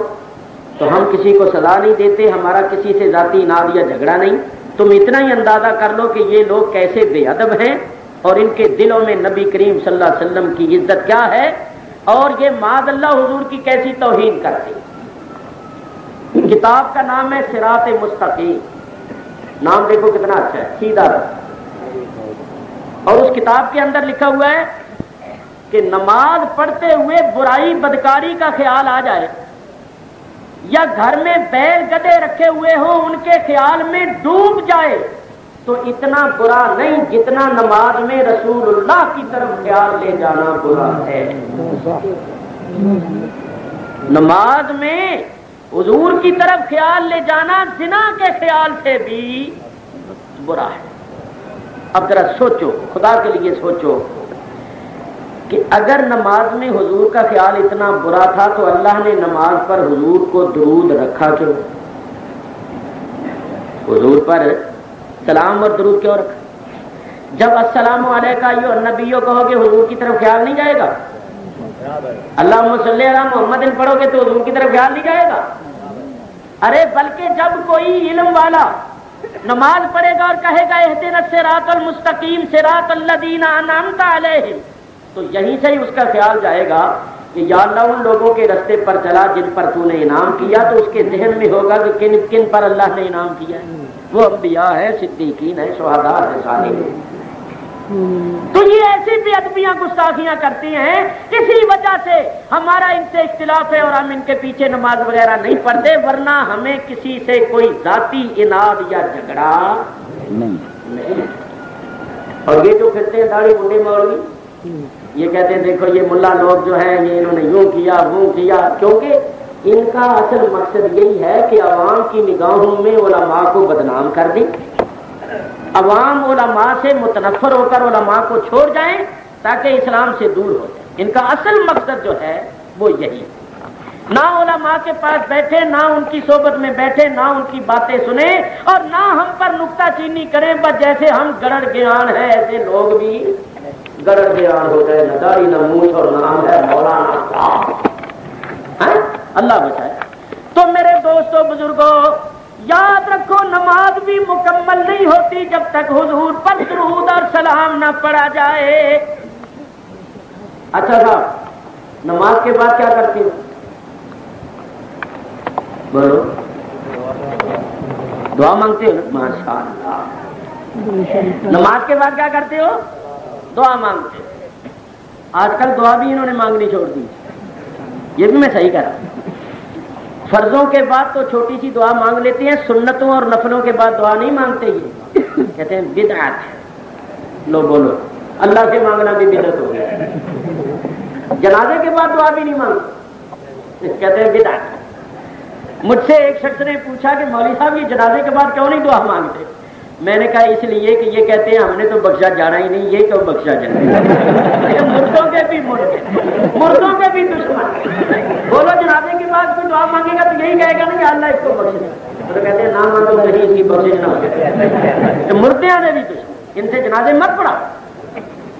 تو ہم کسی کو سزا نہیں دیتے، ہمارا کسی سے ذاتی اناد یا جھگڑا نہیں. تم اتنا ہی اندازہ کر لو کہ یہ لوگ کیسے بے ادب ہیں اور ان کے دلوں میں نبی کریم صلی اللہ علیہ وسلم کی عزت کیا ہے، اور یہ معاذ اللہ حضور کی کیسی توہین کرتے. کتاب کا نام ہے صراط مستقیم. نام دیکھو کتنا اچھا ہے، سیدھا. اور اس کتاب کے اندر لکھا ہوا ہے کہ نماز پڑھتے ہوئے برائی بدکاری کا خیال آ جائے یا گھر میں بیل گدے رکھے ہوئے ہوں ان کے خیال میں ڈوب جائے تو اتنا برا نہیں جتنا نماز میں رسول اللہ کی طرف خیال لے جانا برا ہے. نماز میں حضور کی طرف خیال لے جانا زنا کے خیال سے بھی برا ہے. اب ذرا سوچو، خدا کے لیے سوچو کہ اگر نماز میں حضور کا خیال اتنا برا تھا تو اللہ نے نماز پر حضور کو درود رکھا کیوں؟ حضور پر سلام اور درود کیوں رکھا؟ جب السلام علیکہ ایھا النبیو کہو گے حضور کی طرف خیال نہیں جائے گا؟ اللہم صلی علی محمد پڑھو گے تو حضور کی طرف خیال نہیں جائے گا؟ ارے بلکہ جب کوئی علم والا نماز پڑھے گا اور کہے گا اہدنا الصراط المستقیم صراط الذین انعمت علیہم، تو یہیں سے ہی اس کا خیال جائے گا کہ یا اللہ ان لوگوں کے رستے پر چلا جن پر تو نے انعام کیا. تو اس کے ذہن میں ہوگا کہ کن کن پر اللہ نے انعام کیا ہے. وہ انبیاء ہے، صدیقین ہے، شہداء ہے، صالحین. تو یہ ایسی بے ادبیاں گستاخیاں کرتی ہیں، اسی وجہ سے ہمارا ان سے اختلاف ہے اور ہم ان کے پیچھے نماز وغیرہ نہیں پڑھتے، ورنہ ہمیں کسی سے کوئی ذاتی اناد یا جھگڑا نہیں. اور یہ جو پھرتے ہیں داڑھی منڈے مولوی، یہ کہتے ہیں دیکھو یہ ملا لوگ جو ہیں یہ انہوں نے یوں کیا وہ کیا، کیونکہ ان کا اصل مقصد یہی ہے کہ عوام کی نگاہوں میں علماء کو بدنام کر دیں، عوام علماء سے متنفر ہو کر علماء کو چھوڑ جائیں تاکہ اسلام سے دور ہو جائیں. ان کا اصل مقصد جو ہے وہ یہی ہے. نہ علماء کے پاس بیٹھے، نہ ان کی صحبت میں بیٹھے، نہ ان کی باتیں سنیں اور نہ ہم پر نکتہ چینی کریں. بس جیسے ہم گڑڑ گیان ہے ایسے لوگ بھی گڑڑ گیان ہو گئے، نہ داڑھی نہ مونچھ اور نام ہے مولانا. اللہ بچائے. تو میرے دوستوں بزرگوں یاد رکھو نماز بھی مکمل نہیں ہوتی جب تک حضور پر درود اور سلام نہ پڑھا جائے. اچھا صاحب نماز کے بعد کیا کرتے ہو؟ بولو. دعا مانگتے ہو؟ ماشاء اللہ. نماز کے بعد کیا کرتے ہو؟ دعا مانگتے ہو. آج کل دعا بھی انہوں نے مانگنی چھوڑ دی. یہ بھی میں صحیح کہہ رہا ہوں. فرضوں کے بعد تو چھوٹی سی دعا مانگ لیتے ہیں، سنتوں اور نفلوں کے بعد دعا نہیں مانگتے. یہ کہتے ہیں بدعت ہے. لو بولو اللہ سے مانگنا بھی بدعت ہو گیا. جنازے کے بعد دعا بھی نہیں مانگتے، کہتے ہیں بدعت. مجھ سے ایک شخص نے پوچھا کہ مولوی صاحب یہ جنازے کے بعد کیوں نہیں دعا مانگتے؟ میں نے کہا اس لیے کہ یہ کہتے ہیں ہم نے تو بخشا جانا ہی نہیں، یہ کیوں بخشا جانا؟ مردوں کے بھی مردوں کے بھی دشمن. بولو جنازے کے بعد کوئی دعا مانگے گا تو یہی کہے گا نہیں اللہ اس کو بخشے. تو کہتے ہیں نہ مانگو نہیں اس کی بخشش نہ ہو. مردیاں نے بھی دشمن، ان سے جنازے مت پڑھاؤ.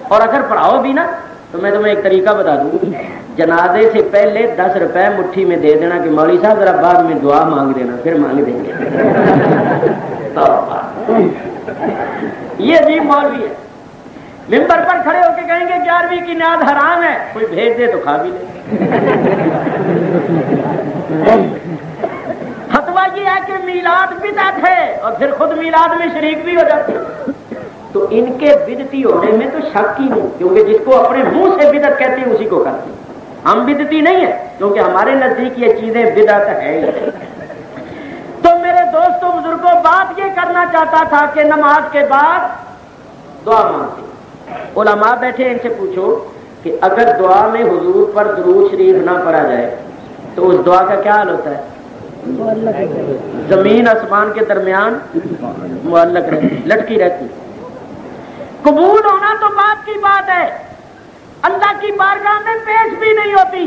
اور اگر پڑھاؤ بھی نا تو میں تمہیں ایک طریقہ بتا دوں. جنازے سے پہلے 10 روپے مٹھی میں دے دینا کہ مولوی صاحب ذرا بعد میں دعا مانگ دینا، پھر مانگ دیں گے. یہ عجیب مولوی ہے، ممبر پر کھڑے ہو کے کہیں گے 11ویں کی نیاز حرام ہے، کوئی بھیج دے تو کھا بھی لے. فتویٰ یہ ہے کہ میلاد بدعت ہے اور پھر خود میلاد میں شریک بھی ہو جاتے ہیں. تو ان کے بدعتی ہونے میں تو شک ہی نہیں، کیونکہ جس کو اپنے منہ سے بدعت کہتے ہیں اسی کو کرتے ہیں. ہم بدعتی نہیں ہیں کیونکہ ہمارے نزدیک یہ چیزیں بدعت ہے. تو میرے دوستوں بزرگوں بات یہ کرنا چاہتا تھا کہ نماز کے بعد دعا مانگتے. علماء بیٹھے ان سے پوچھو کہ اگر دعا میں حضور پر درود شریف نہ پڑھا جائے تو اس دعا کا کیا حال ہوتا ہے؟ زمین آسمان کے درمیان معلق رہتی، لٹکی رہتی. قبول ہونا تو بات کی بات ہے، اللہ کی بارگاہ میں پیش بھی نہیں ہوتی.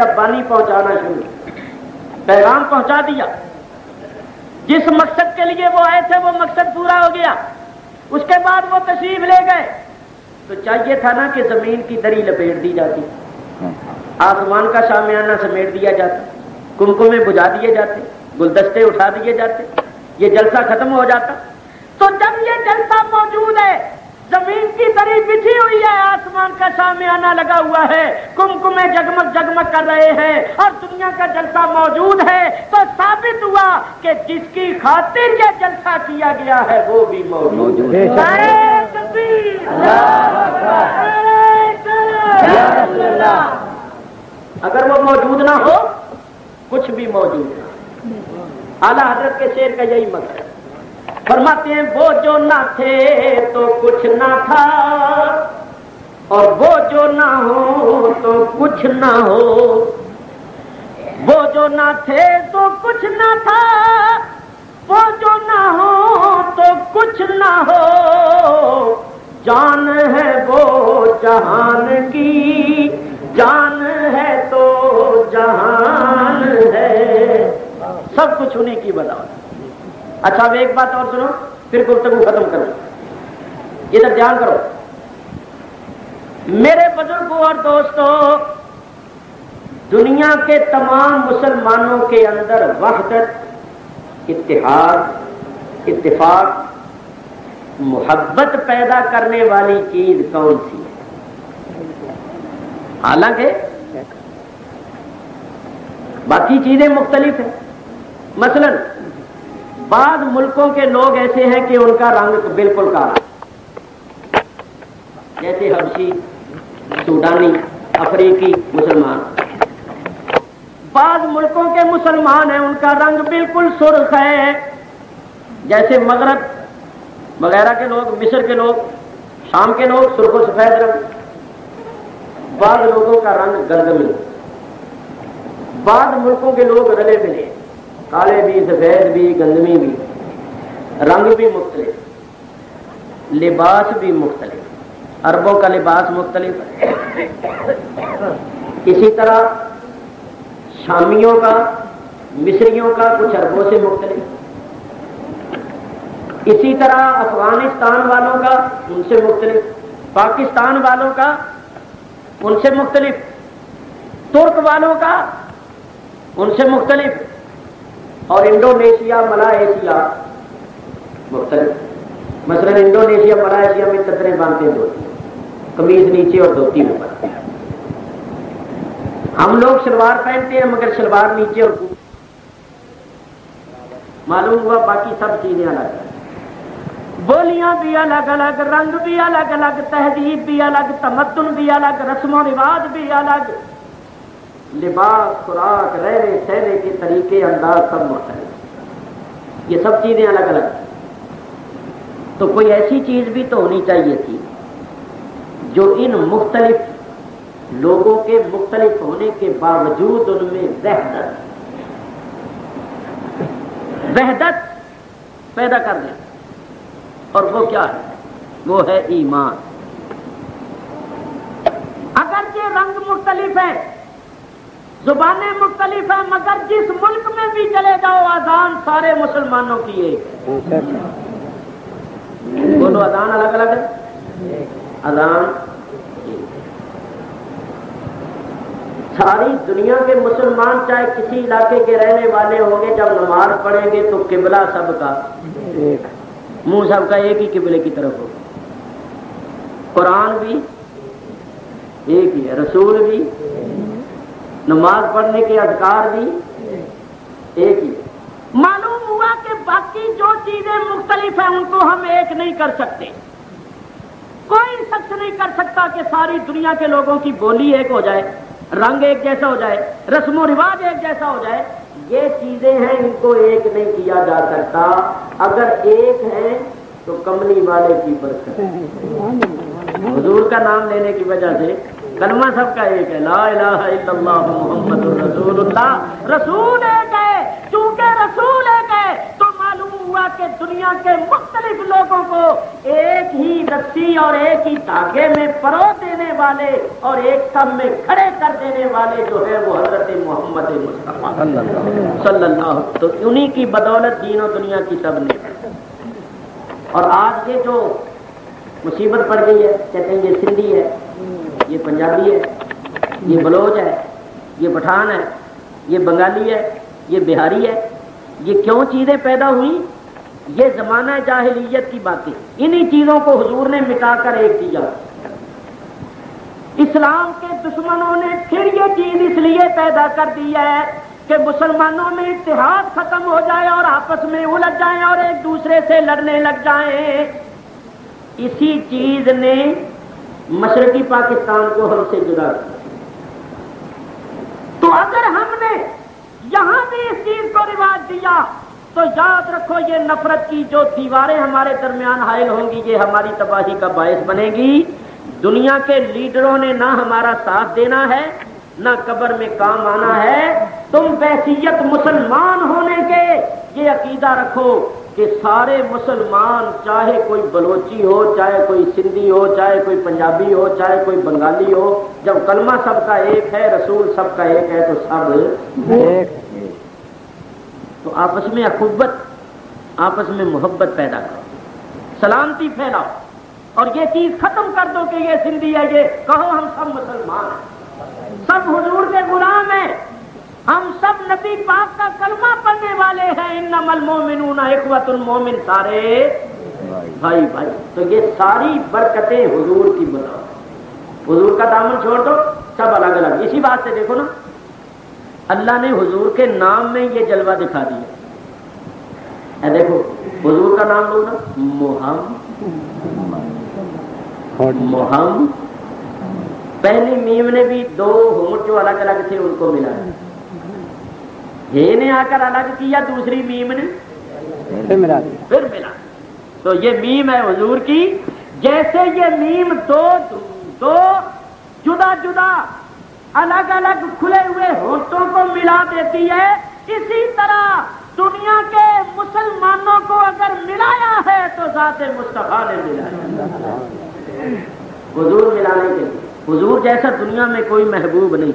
ربانی پہنچانا شروع، پیغام پہنچا دیا، جس مقصد کے لیے وہ آئے تھے وہ مقصد پورا ہو گیا۔ اس کے بعد وہ تشریف لے گئے تو چاہیے تھا نا کہ زمین کی دری لپیٹ دی جاتی، آسمان کا شامیانہ سمیٹ دیا جاتا، کمکمے بجھا دیے جاتے، گلدستے اٹھا دیے جاتے، یہ جلسہ ختم ہو جاتا۔ تو جب یہ جلسہ موجود ہے، زمین کی دری بچھی ہوئی ہے، آسمان کا شامیانہ لگا ہوا ہے، کمکمے جگمگ جگمگ کر رہے ہیں اور دنیا کا جلسہ موجود ہے، تو ثابت ہوا کہ جس کی خاطر یہ جلسہ کیا گیا ہے وہ بھی موجود ہے۔ اگر وہ موجود نہ ہو کچھ بھی موجود نہ۔ اعلیٰ حضرت کے شعر کا یہی مقصد ہے، فرماتے ہیں وہ جو نہ تھے تو کچھ نہ تھا، اور وہ جو نہ ہو تو کچھ نہ ہو، وہ جو نہ تھے تو کچھ نہ تھا، وہ جو نہ ہو تو کچھ نہ ہو، جان ہے وہ جہان کی، جان ہے تو جہان ہے، سب کچھ انہیں کی بدولت۔ اچھا اب ایک بات اور سنو پھر گفتگو ختم کرو، ادھر دھیان کرو میرے بزرگوں اور دوستوں۔ دنیا کے تمام مسلمانوں کے اندر وحدت، اتحاد، اتفاق، محبت پیدا کرنے والی چیز کون سی ہے؟ حالانکہ باقی چیزیں مختلف ہیں، مثلا بعض ملکوں کے لوگ ایسے ہیں کہ ان کا رنگ بالکل کالا، جیسے حبشی، سوڈانی، افریقی مسلمان۔ بعض ملکوں کے مسلمان ہیں ان کا رنگ بالکل سرخ ہے، جیسے مغرب وغیرہ کے لوگ، مصر کے لوگ، شام کے لوگ سرخ و سفید رنگ۔ بعض لوگوں کا رنگ گندمی، بعض ملکوں کے لوگ رلے ملے، کالے بھی، سفید بھی، گندمی بھی، رنگ بھی مختلف، لباس بھی مختلف، عربوں کا لباس مختلف ہے، اسی طرح شامیوں کا، مصریوں کا کچھ عربوں سے مختلف، اسی طرح افغانستان والوں کا ان سے مختلف، پاکستان والوں کا ان سے مختلف، ترک والوں کا ان سے مختلف، اور انڈونیشیا، ملائیشیا مختلف۔ مثلا انڈونیشیا، ملائیشیا میں چادریں باندھتے ہیں دھوتی، قمیض نیچے اور دھوتی اوپر۔ ہم لوگ شلوار پہنتے ہیں مگر شلوار نیچے اور معلوم ہوا باقی سب چیزیں الگ ہیں، بولیاں بھی الگ الگ، رنگ بھی الگ الگ، تہذیب بھی الگ، تمدن بھی الگ، رسم و رواج بھی الگ، لباس، خوراک، رہنے سہنے کے طریقے، انداز سب مختلف، یہ سب چیزیں الگ الگ۔ تو کوئی ایسی چیز بھی تو ہونی چاہیے تھی جو ان مختلف لوگوں کے مختلف ہونے کے باوجود ان میں وحدت پیدا کر دیں، اور وہ کیا ہے؟ وہ ہے ایمان۔ اگرچہ رنگ مختلف ہے، زبانیں مختلف ہیں، مگر جس ملک میں بھی چلے جاؤ اذان سارے مسلمانوں کی ایک ہے۔ دونوں اذان الگ الگ ہے، اذان ساری دنیا کے مسلمان چاہے کسی علاقے کے رہنے والے ہوں گے، جب نماز پڑھیں گے تو قبلہ سب کا منہ سب کا ایک ہی قبلے کی طرف ہوگا، قرآن بھی ایک ہی ہے، رسول بھی، نماز پڑھنے کے اذکار بھی ایک ہی۔ معلوم ہوا کہ باقی جو چیزیں مختلف ہیں ان کو ہم ایک نہیں کر سکتے، کوئی شخص نہیں کر سکتا کہ ساری دنیا کے لوگوں کی بولی ایک ہو جائے، رنگ ایک جیسا ہو جائے، رسم و رواج ایک جیسا ہو جائے۔ یہ چیزیں ہیں، ان کو ایک نہیں کیا جا سکتا، اگر ایک ہیں تو کملی والے کی برکت، حضور کا نام لینے کی وجہ سے کلمہ سب کا ایک ہے، لا الہ الا اللہ محمد الرسول اللہ، رسول ایک ہے، چونکہ رسول ایک ہے تو معلوم ہوا کہ دنیا کے مختلف لوگوں کو ایک ہی رسی اور ایک ہی دھاگے میں پرو دینے والے اور ایک سب میں کھڑے کر دینے والے جو ہے وہ حضرت محمد مصطفیٰ صلی اللہ، تو انہی کی بدولت دین و دنیا کی سب نے. اور آج یہ جو مصیبت پڑ گئی ہے، کہتے ہیں یہ سندھی ہے، یہ پنجابی ہے، یہ بلوچ ہے، یہ پٹھان ہے، یہ بنگالی ہے، یہ بہاری ہے. یہ کیوں چیزیں پیدا ہوئی؟ یہ زمانہ جاہلیت کی باتیں، انہی چیزوں کو حضور نے مٹا کر ایک کیا. اسلام کے دشمنوں نے پھر یہ چیز اس لیے پیدا کر دی ہے کہ مسلمانوں میں اتحاد ختم ہو جائے اور آپس میں الجھ جائیں اور ایک دوسرے سے لڑنے لگ جائیں. اسی چیز نے مشرقی پاکستان کو ہم سے جدا کیا. تو اگر ہم نے یہاں بھی اس چیز کو رواج دیا تو یاد رکھو یہ نفرت کی جو دیواریں ہمارے درمیان حائل ہوں گی یہ ہماری تباہی کا باعث بنے گی. دنیا کے لیڈروں نے نہ ہمارا ساتھ دینا ہے نہ قبر میں کام آنا ہے. تم بحیثیت مسلمان ہونے کے یہ عقیدہ رکھو کہ سارے مسلمان، چاہے کوئی بلوچی ہو، چاہے کوئی سندھی ہو، چاہے کوئی پنجابی ہو، چاہے کوئی بنگالی ہو، جب کلمہ سب کا ایک ہے، رسول سب کا ایک ہے، تو سب ایک. تو آپس میں اخوت، آپس میں محبت پیدا کرو، سلامتی پھیلاؤ اور یہ چیز ختم کر دو کہ یہ سندھی ہے، یہ کہو ہم سب مسلمان ہیں، سب حضور کے غلام ہیں، ہم سب نبی پاک کا کلمہ پڑھنے والے ہیں. انما المومنون اخوۃ، مومن سارے بھائی بھائی. تو یہ ساری برکتیں حضور کی بدولت. حضور کا دامن چھوڑ دو، سب الگ الگ. اسی بات سے دیکھو نا، اللہ نے حضور کے نام میں یہ جلوہ دکھا دیا. دیکھو حضور کا نام لو نا، محمد، پہلی میم نے بھی دو ہمر جو الگ الگ تھے ان کو ملا، یہ نے آ کر الگ کیا، دوسری میم نے پھر ملا. تو یہ میم ہے حضور کی. جیسے یہ میم دو جدا جدا الگ الگ کھلے ہوئے ہونٹوں کو ملا دیتی ہے، اسی طرح دنیا کے مسلمانوں کو اگر ملایا ہے تو ذات مصطفیٰ نے ملایا. حضور ملانے کے لیے، حضور جیسا دنیا میں کوئی محبوب نہیں،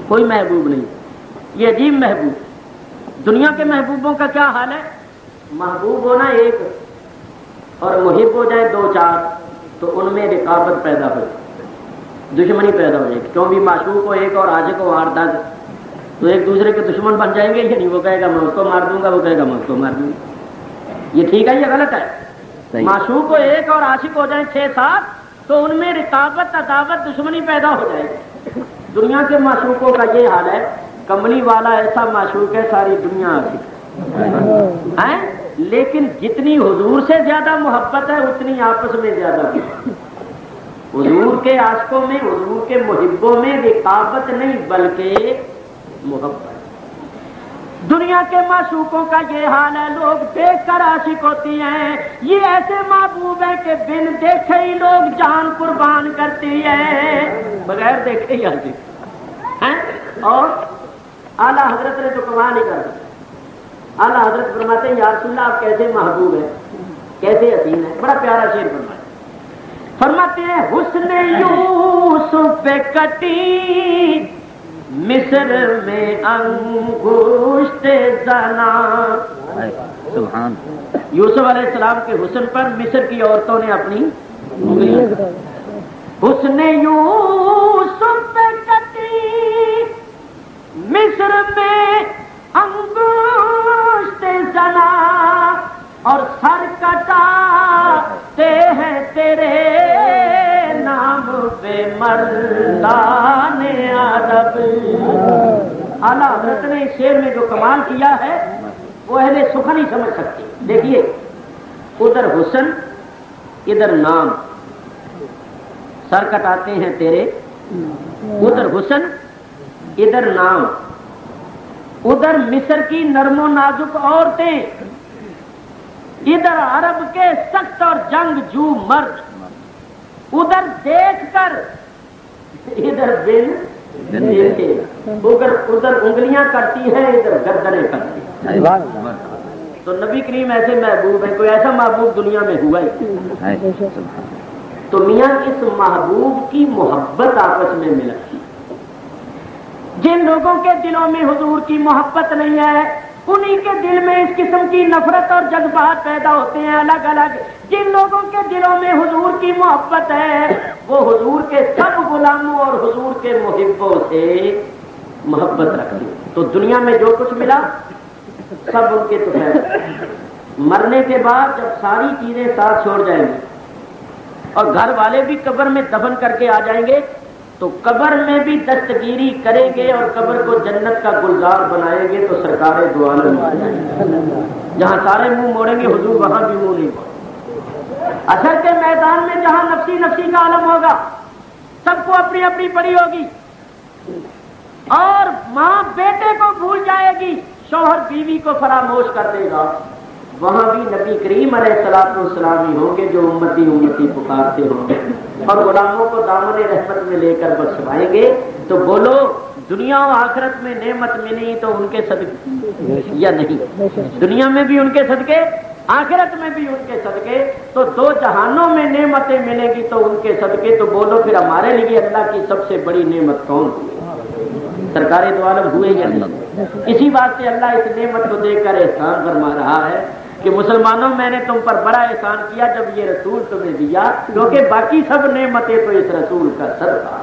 کوئی محبوب نہیں. یہ عجیب محبوب. دنیا کے محبوبوں کا کیا حال ہے؟ محبوب ہونا ایک اور محب ہو جائے دو چار تو ان میں رقابت پیدا ہو، دشمنی پیدا ہو جائے گی. کیوں بھی معشوق کو ایک اور عاشق کو 8-10 تو ایک دوسرے کے دشمن بن جائیں گے. یہ نہیں، وہ کہے گا میں اس کو مار دوں گا، وہ کہے گا میں اس کو مار دوں گا. یہ ٹھیک ہے یہ غلط ہے؟ معشوق کو ایک اور عاشق ہو جائیں 6-7 تو ان میں رقابت، عداوت، دشمنی پیدا ہو جائے گی. دنیا کے معشوقوں کا یہ حال ہے. کملی والا ایسا معشوق ہے ساری دنیا عاشق ہے، لیکن جتنی حضور سے زیادہ محبت ہے اتنی آپس میں زیادہ ہے. حضور کے عاشقوں میں، حضور کے محبوں میں رقابت نہیں بلکہ محبت. دنیا کے معشوقوں کا یہ حال ہے، لوگ دیکھ کر عاشق ہوتی ہیں. یہ ایسے محبوب ہیں کہ بن دیکھے ہی لوگ جان قربان کرتی ہے، بغیر دیکھے ہی عاشق ہیں. اور اعلیٰ حضرت نے تو کمال نہیں کر. اعلیٰ حضرت فرماتے ہیں یا رسول اللہ آپ کیسے محبوب ہیں، کیسے حسین ہیں. بڑا پیارا شعر فرماتے ہیں حسن یوسف پہ کٹی مصر میں انگشت زنا. سبحان. یوسف علیہ السلام کے حسن پر مصر کی عورتوں نے اپنی انگلیاں. حسن یوسف پہ کٹی مصر میں انگشت زنا اور سر کٹاتے ہیں تیرے نام پہ مردان عرب. اعلیٰ حضرت نے اس شعر میں جو کمال کیا ہے وہ اہل سخن ہی سمجھ سکتے. دیکھیے ادھر حسن ادھر نام، سر کٹاتے ہیں تیرے، ادھر حسن ادھر نام، ادھر مصر کی نرم و نازک عورتیں، ادھر عرب کے سخت اور جنگ جو مرد. ادھر دیکھ کر ادھر بن دیکھے، ادھر انگلیاں کرتی ہیں ادھر گردنیں کرتی ہیں. تو نبی کریم ایسے محبوب ہیں، کوئی ایسا محبوب دنیا میں ہوا ہی تو میاں اس محبوب کی محبت آپس میں ملتی۔ جن لوگوں کے دلوں میں حضور کی محبت نہیں ہے انہی کے دل میں اس قسم کی نفرت اور جذبات پیدا ہوتے ہیں الگ الگ۔ جن لوگوں کے دلوں میں حضور کی محبت ہے وہ حضور کے سب غلاموں اور حضور کے محبوں سے محبت رکھتے ہیں۔ تو دنیا میں جو کچھ ملا سب ان کے تو ہے، مرنے کے بعد جب ساری چیزیں ساتھ چھوڑ جائیں گی اور گھر والے بھی قبر میں دفن کر کے آ جائیں گے تو قبر میں بھی دستگیری کریں گے اور قبر کو جنت کا گلزار بنائیں گے تو سرکار دو عالم آ جائیں گے۔ جہاں سارے منہ موڑیں گے حضور وہاں بھی منہ نہیں موڑیں۔ اصل کے میدان میں جہاں نفسی نفسی کا عالم ہوگا سب کو اپنی اپنی پڑی ہوگی اور ماں بیٹے کو بھول جائے گی، شوہر بیوی کو فراموش کر دے گا، وہاں بھی نبی کریم علیہ الصلوۃ والسلام ہی ہوں گے جو امتی امتی پکارتے ہوں گے اور غلاموں کو دامن رحمت میں لے کر بخشوائیں گے۔ تو بولو دنیا و آخرت میں نعمت ملی تو ان کے صدقے یا نہیں؟ دنیا میں بھی ان کے صدقے، آخرت میں بھی ان کے صدقے، تو دو جہانوں میں نعمتیں ملیں گی تو ان کے صدقے۔ تو بولو پھر ہمارے لیے اللہ کی سب سے بڑی نعمت کون ہوئی؟ سرکار دو عالم ہوئے یا نہیں؟ اسی بات سے اللہ اس نعمت کو دیکھ کر احسان فرما رہا ہے کہ مسلمانوں میں نے تم پر بڑا احسان کیا جب یہ رسول تمہیں دیا، کیونکہ باقی سب نعمتیں تو اس رسول کا صدقہ۔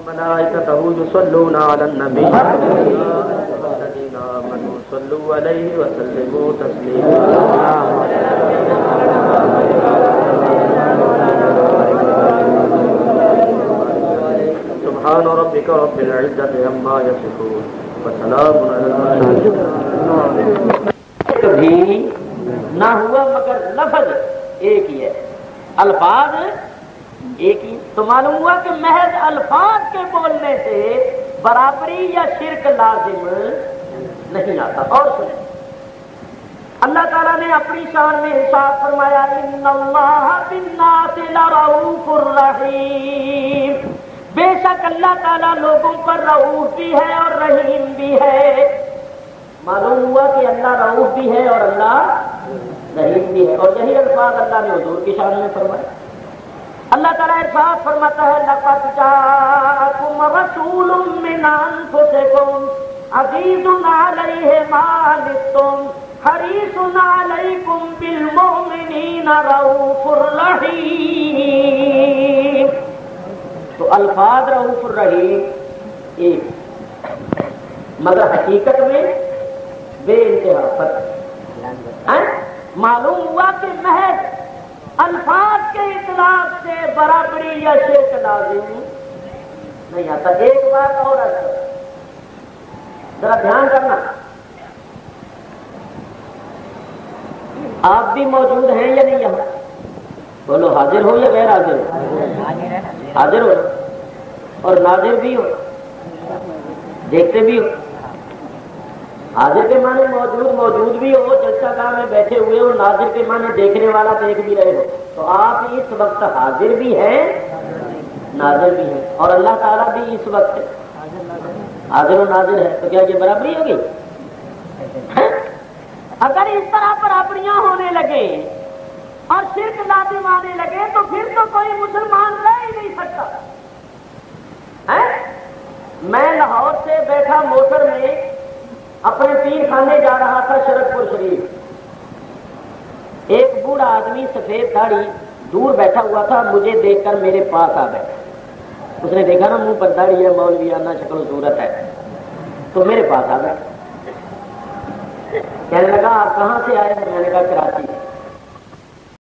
ملائکتہ یصلون علی النبی الذین آمنوا صلوا علیہ وسلموا تسلیما۔ سبحان ربک رب العزة عما یصفون وسلام علی المرسلین۔ کبھی نہ ہوا مگر لفظ ایک ہی ہے، الفاظ ایک ہی، تو معلوم ہوا کہ محض الفاظ کے بولنے سے برابری یا شرک لازم نہیں آتا۔ اور سنیں اللہ تعالیٰ نے اپنی شان میں ارشاد فرمایا ان اللہ بالناس لرؤوف الرحیم، بے شک اللہ تعالیٰ لوگوں پر رؤوف بھی ہے اور رحیم بھی ہے۔ معلوم ہوا کہ اللہ رؤوف بھی ہے اور اللہ رحیم بھی ہے، اور یہی الفاظ اللہ نے حضور کی شان میں فرمایا۔ اللہ تعالیٰ ارشاد فرماتا ہے لقد جاءکم رسول من انفسکم عزیز علیہ ما عنتم حریص علیکم بالمؤمنین رؤوف الرحیم۔ تو الفاظ رؤوف الرحیم ایک، مگر حقیقت میں بے انتہا فرق۔ معلوم ہوا کہ محض الفاظ کے اطلاق سے برابری یا شرک لازم نہیں آتا۔ ایک بات اور ذرا دھیان کرنا، آپ بھی موجود ہیں یا نہیں یہاں؟ بولو حاضر ہو یا غیر حاضر ہو؟ حاضر ہو اور ناظر بھی ہو، دیکھتے بھی ہو۔ حاضر کے معنی موجود بھی ہو، جلسہ گاہ میں بیٹھے ہوئے ہو، ناظر کے معنی دیکھنے والا دیکھ بھی رہے ہو۔ تو آپ اس وقت حاضر بھی ہیں ناظر بھی ہیں، اور اللہ تعالیٰ بھی اس وقت حاضر و ناظر ہے۔ تو کیا یہ برابری ہوگی؟ اگر اس طرح برابریاں ہونے لگے اور شرک لازم آنے لگے تو پھر تو کوئی مسلمان رہ ہی نہیں سکتا۔ میں لاہور سے بیٹھا موٹر میں اپنے پیر خانے جا رہا تھا شرک پور شریف، ایک بوڑھا آدمی سفید داڑھی دور بیٹھا ہوا تھا، مجھے دیکھ کر میرے پاس آ بیٹھا۔ اس نے دیکھا نا منہ پر داڑھی ہے، مولویانہ شکل و صورت ہے، تو میرے پاس آ بیٹھا۔ کہنے لگا آپ کہاں سے آئے؟ میں نے کہا کراچی سے۔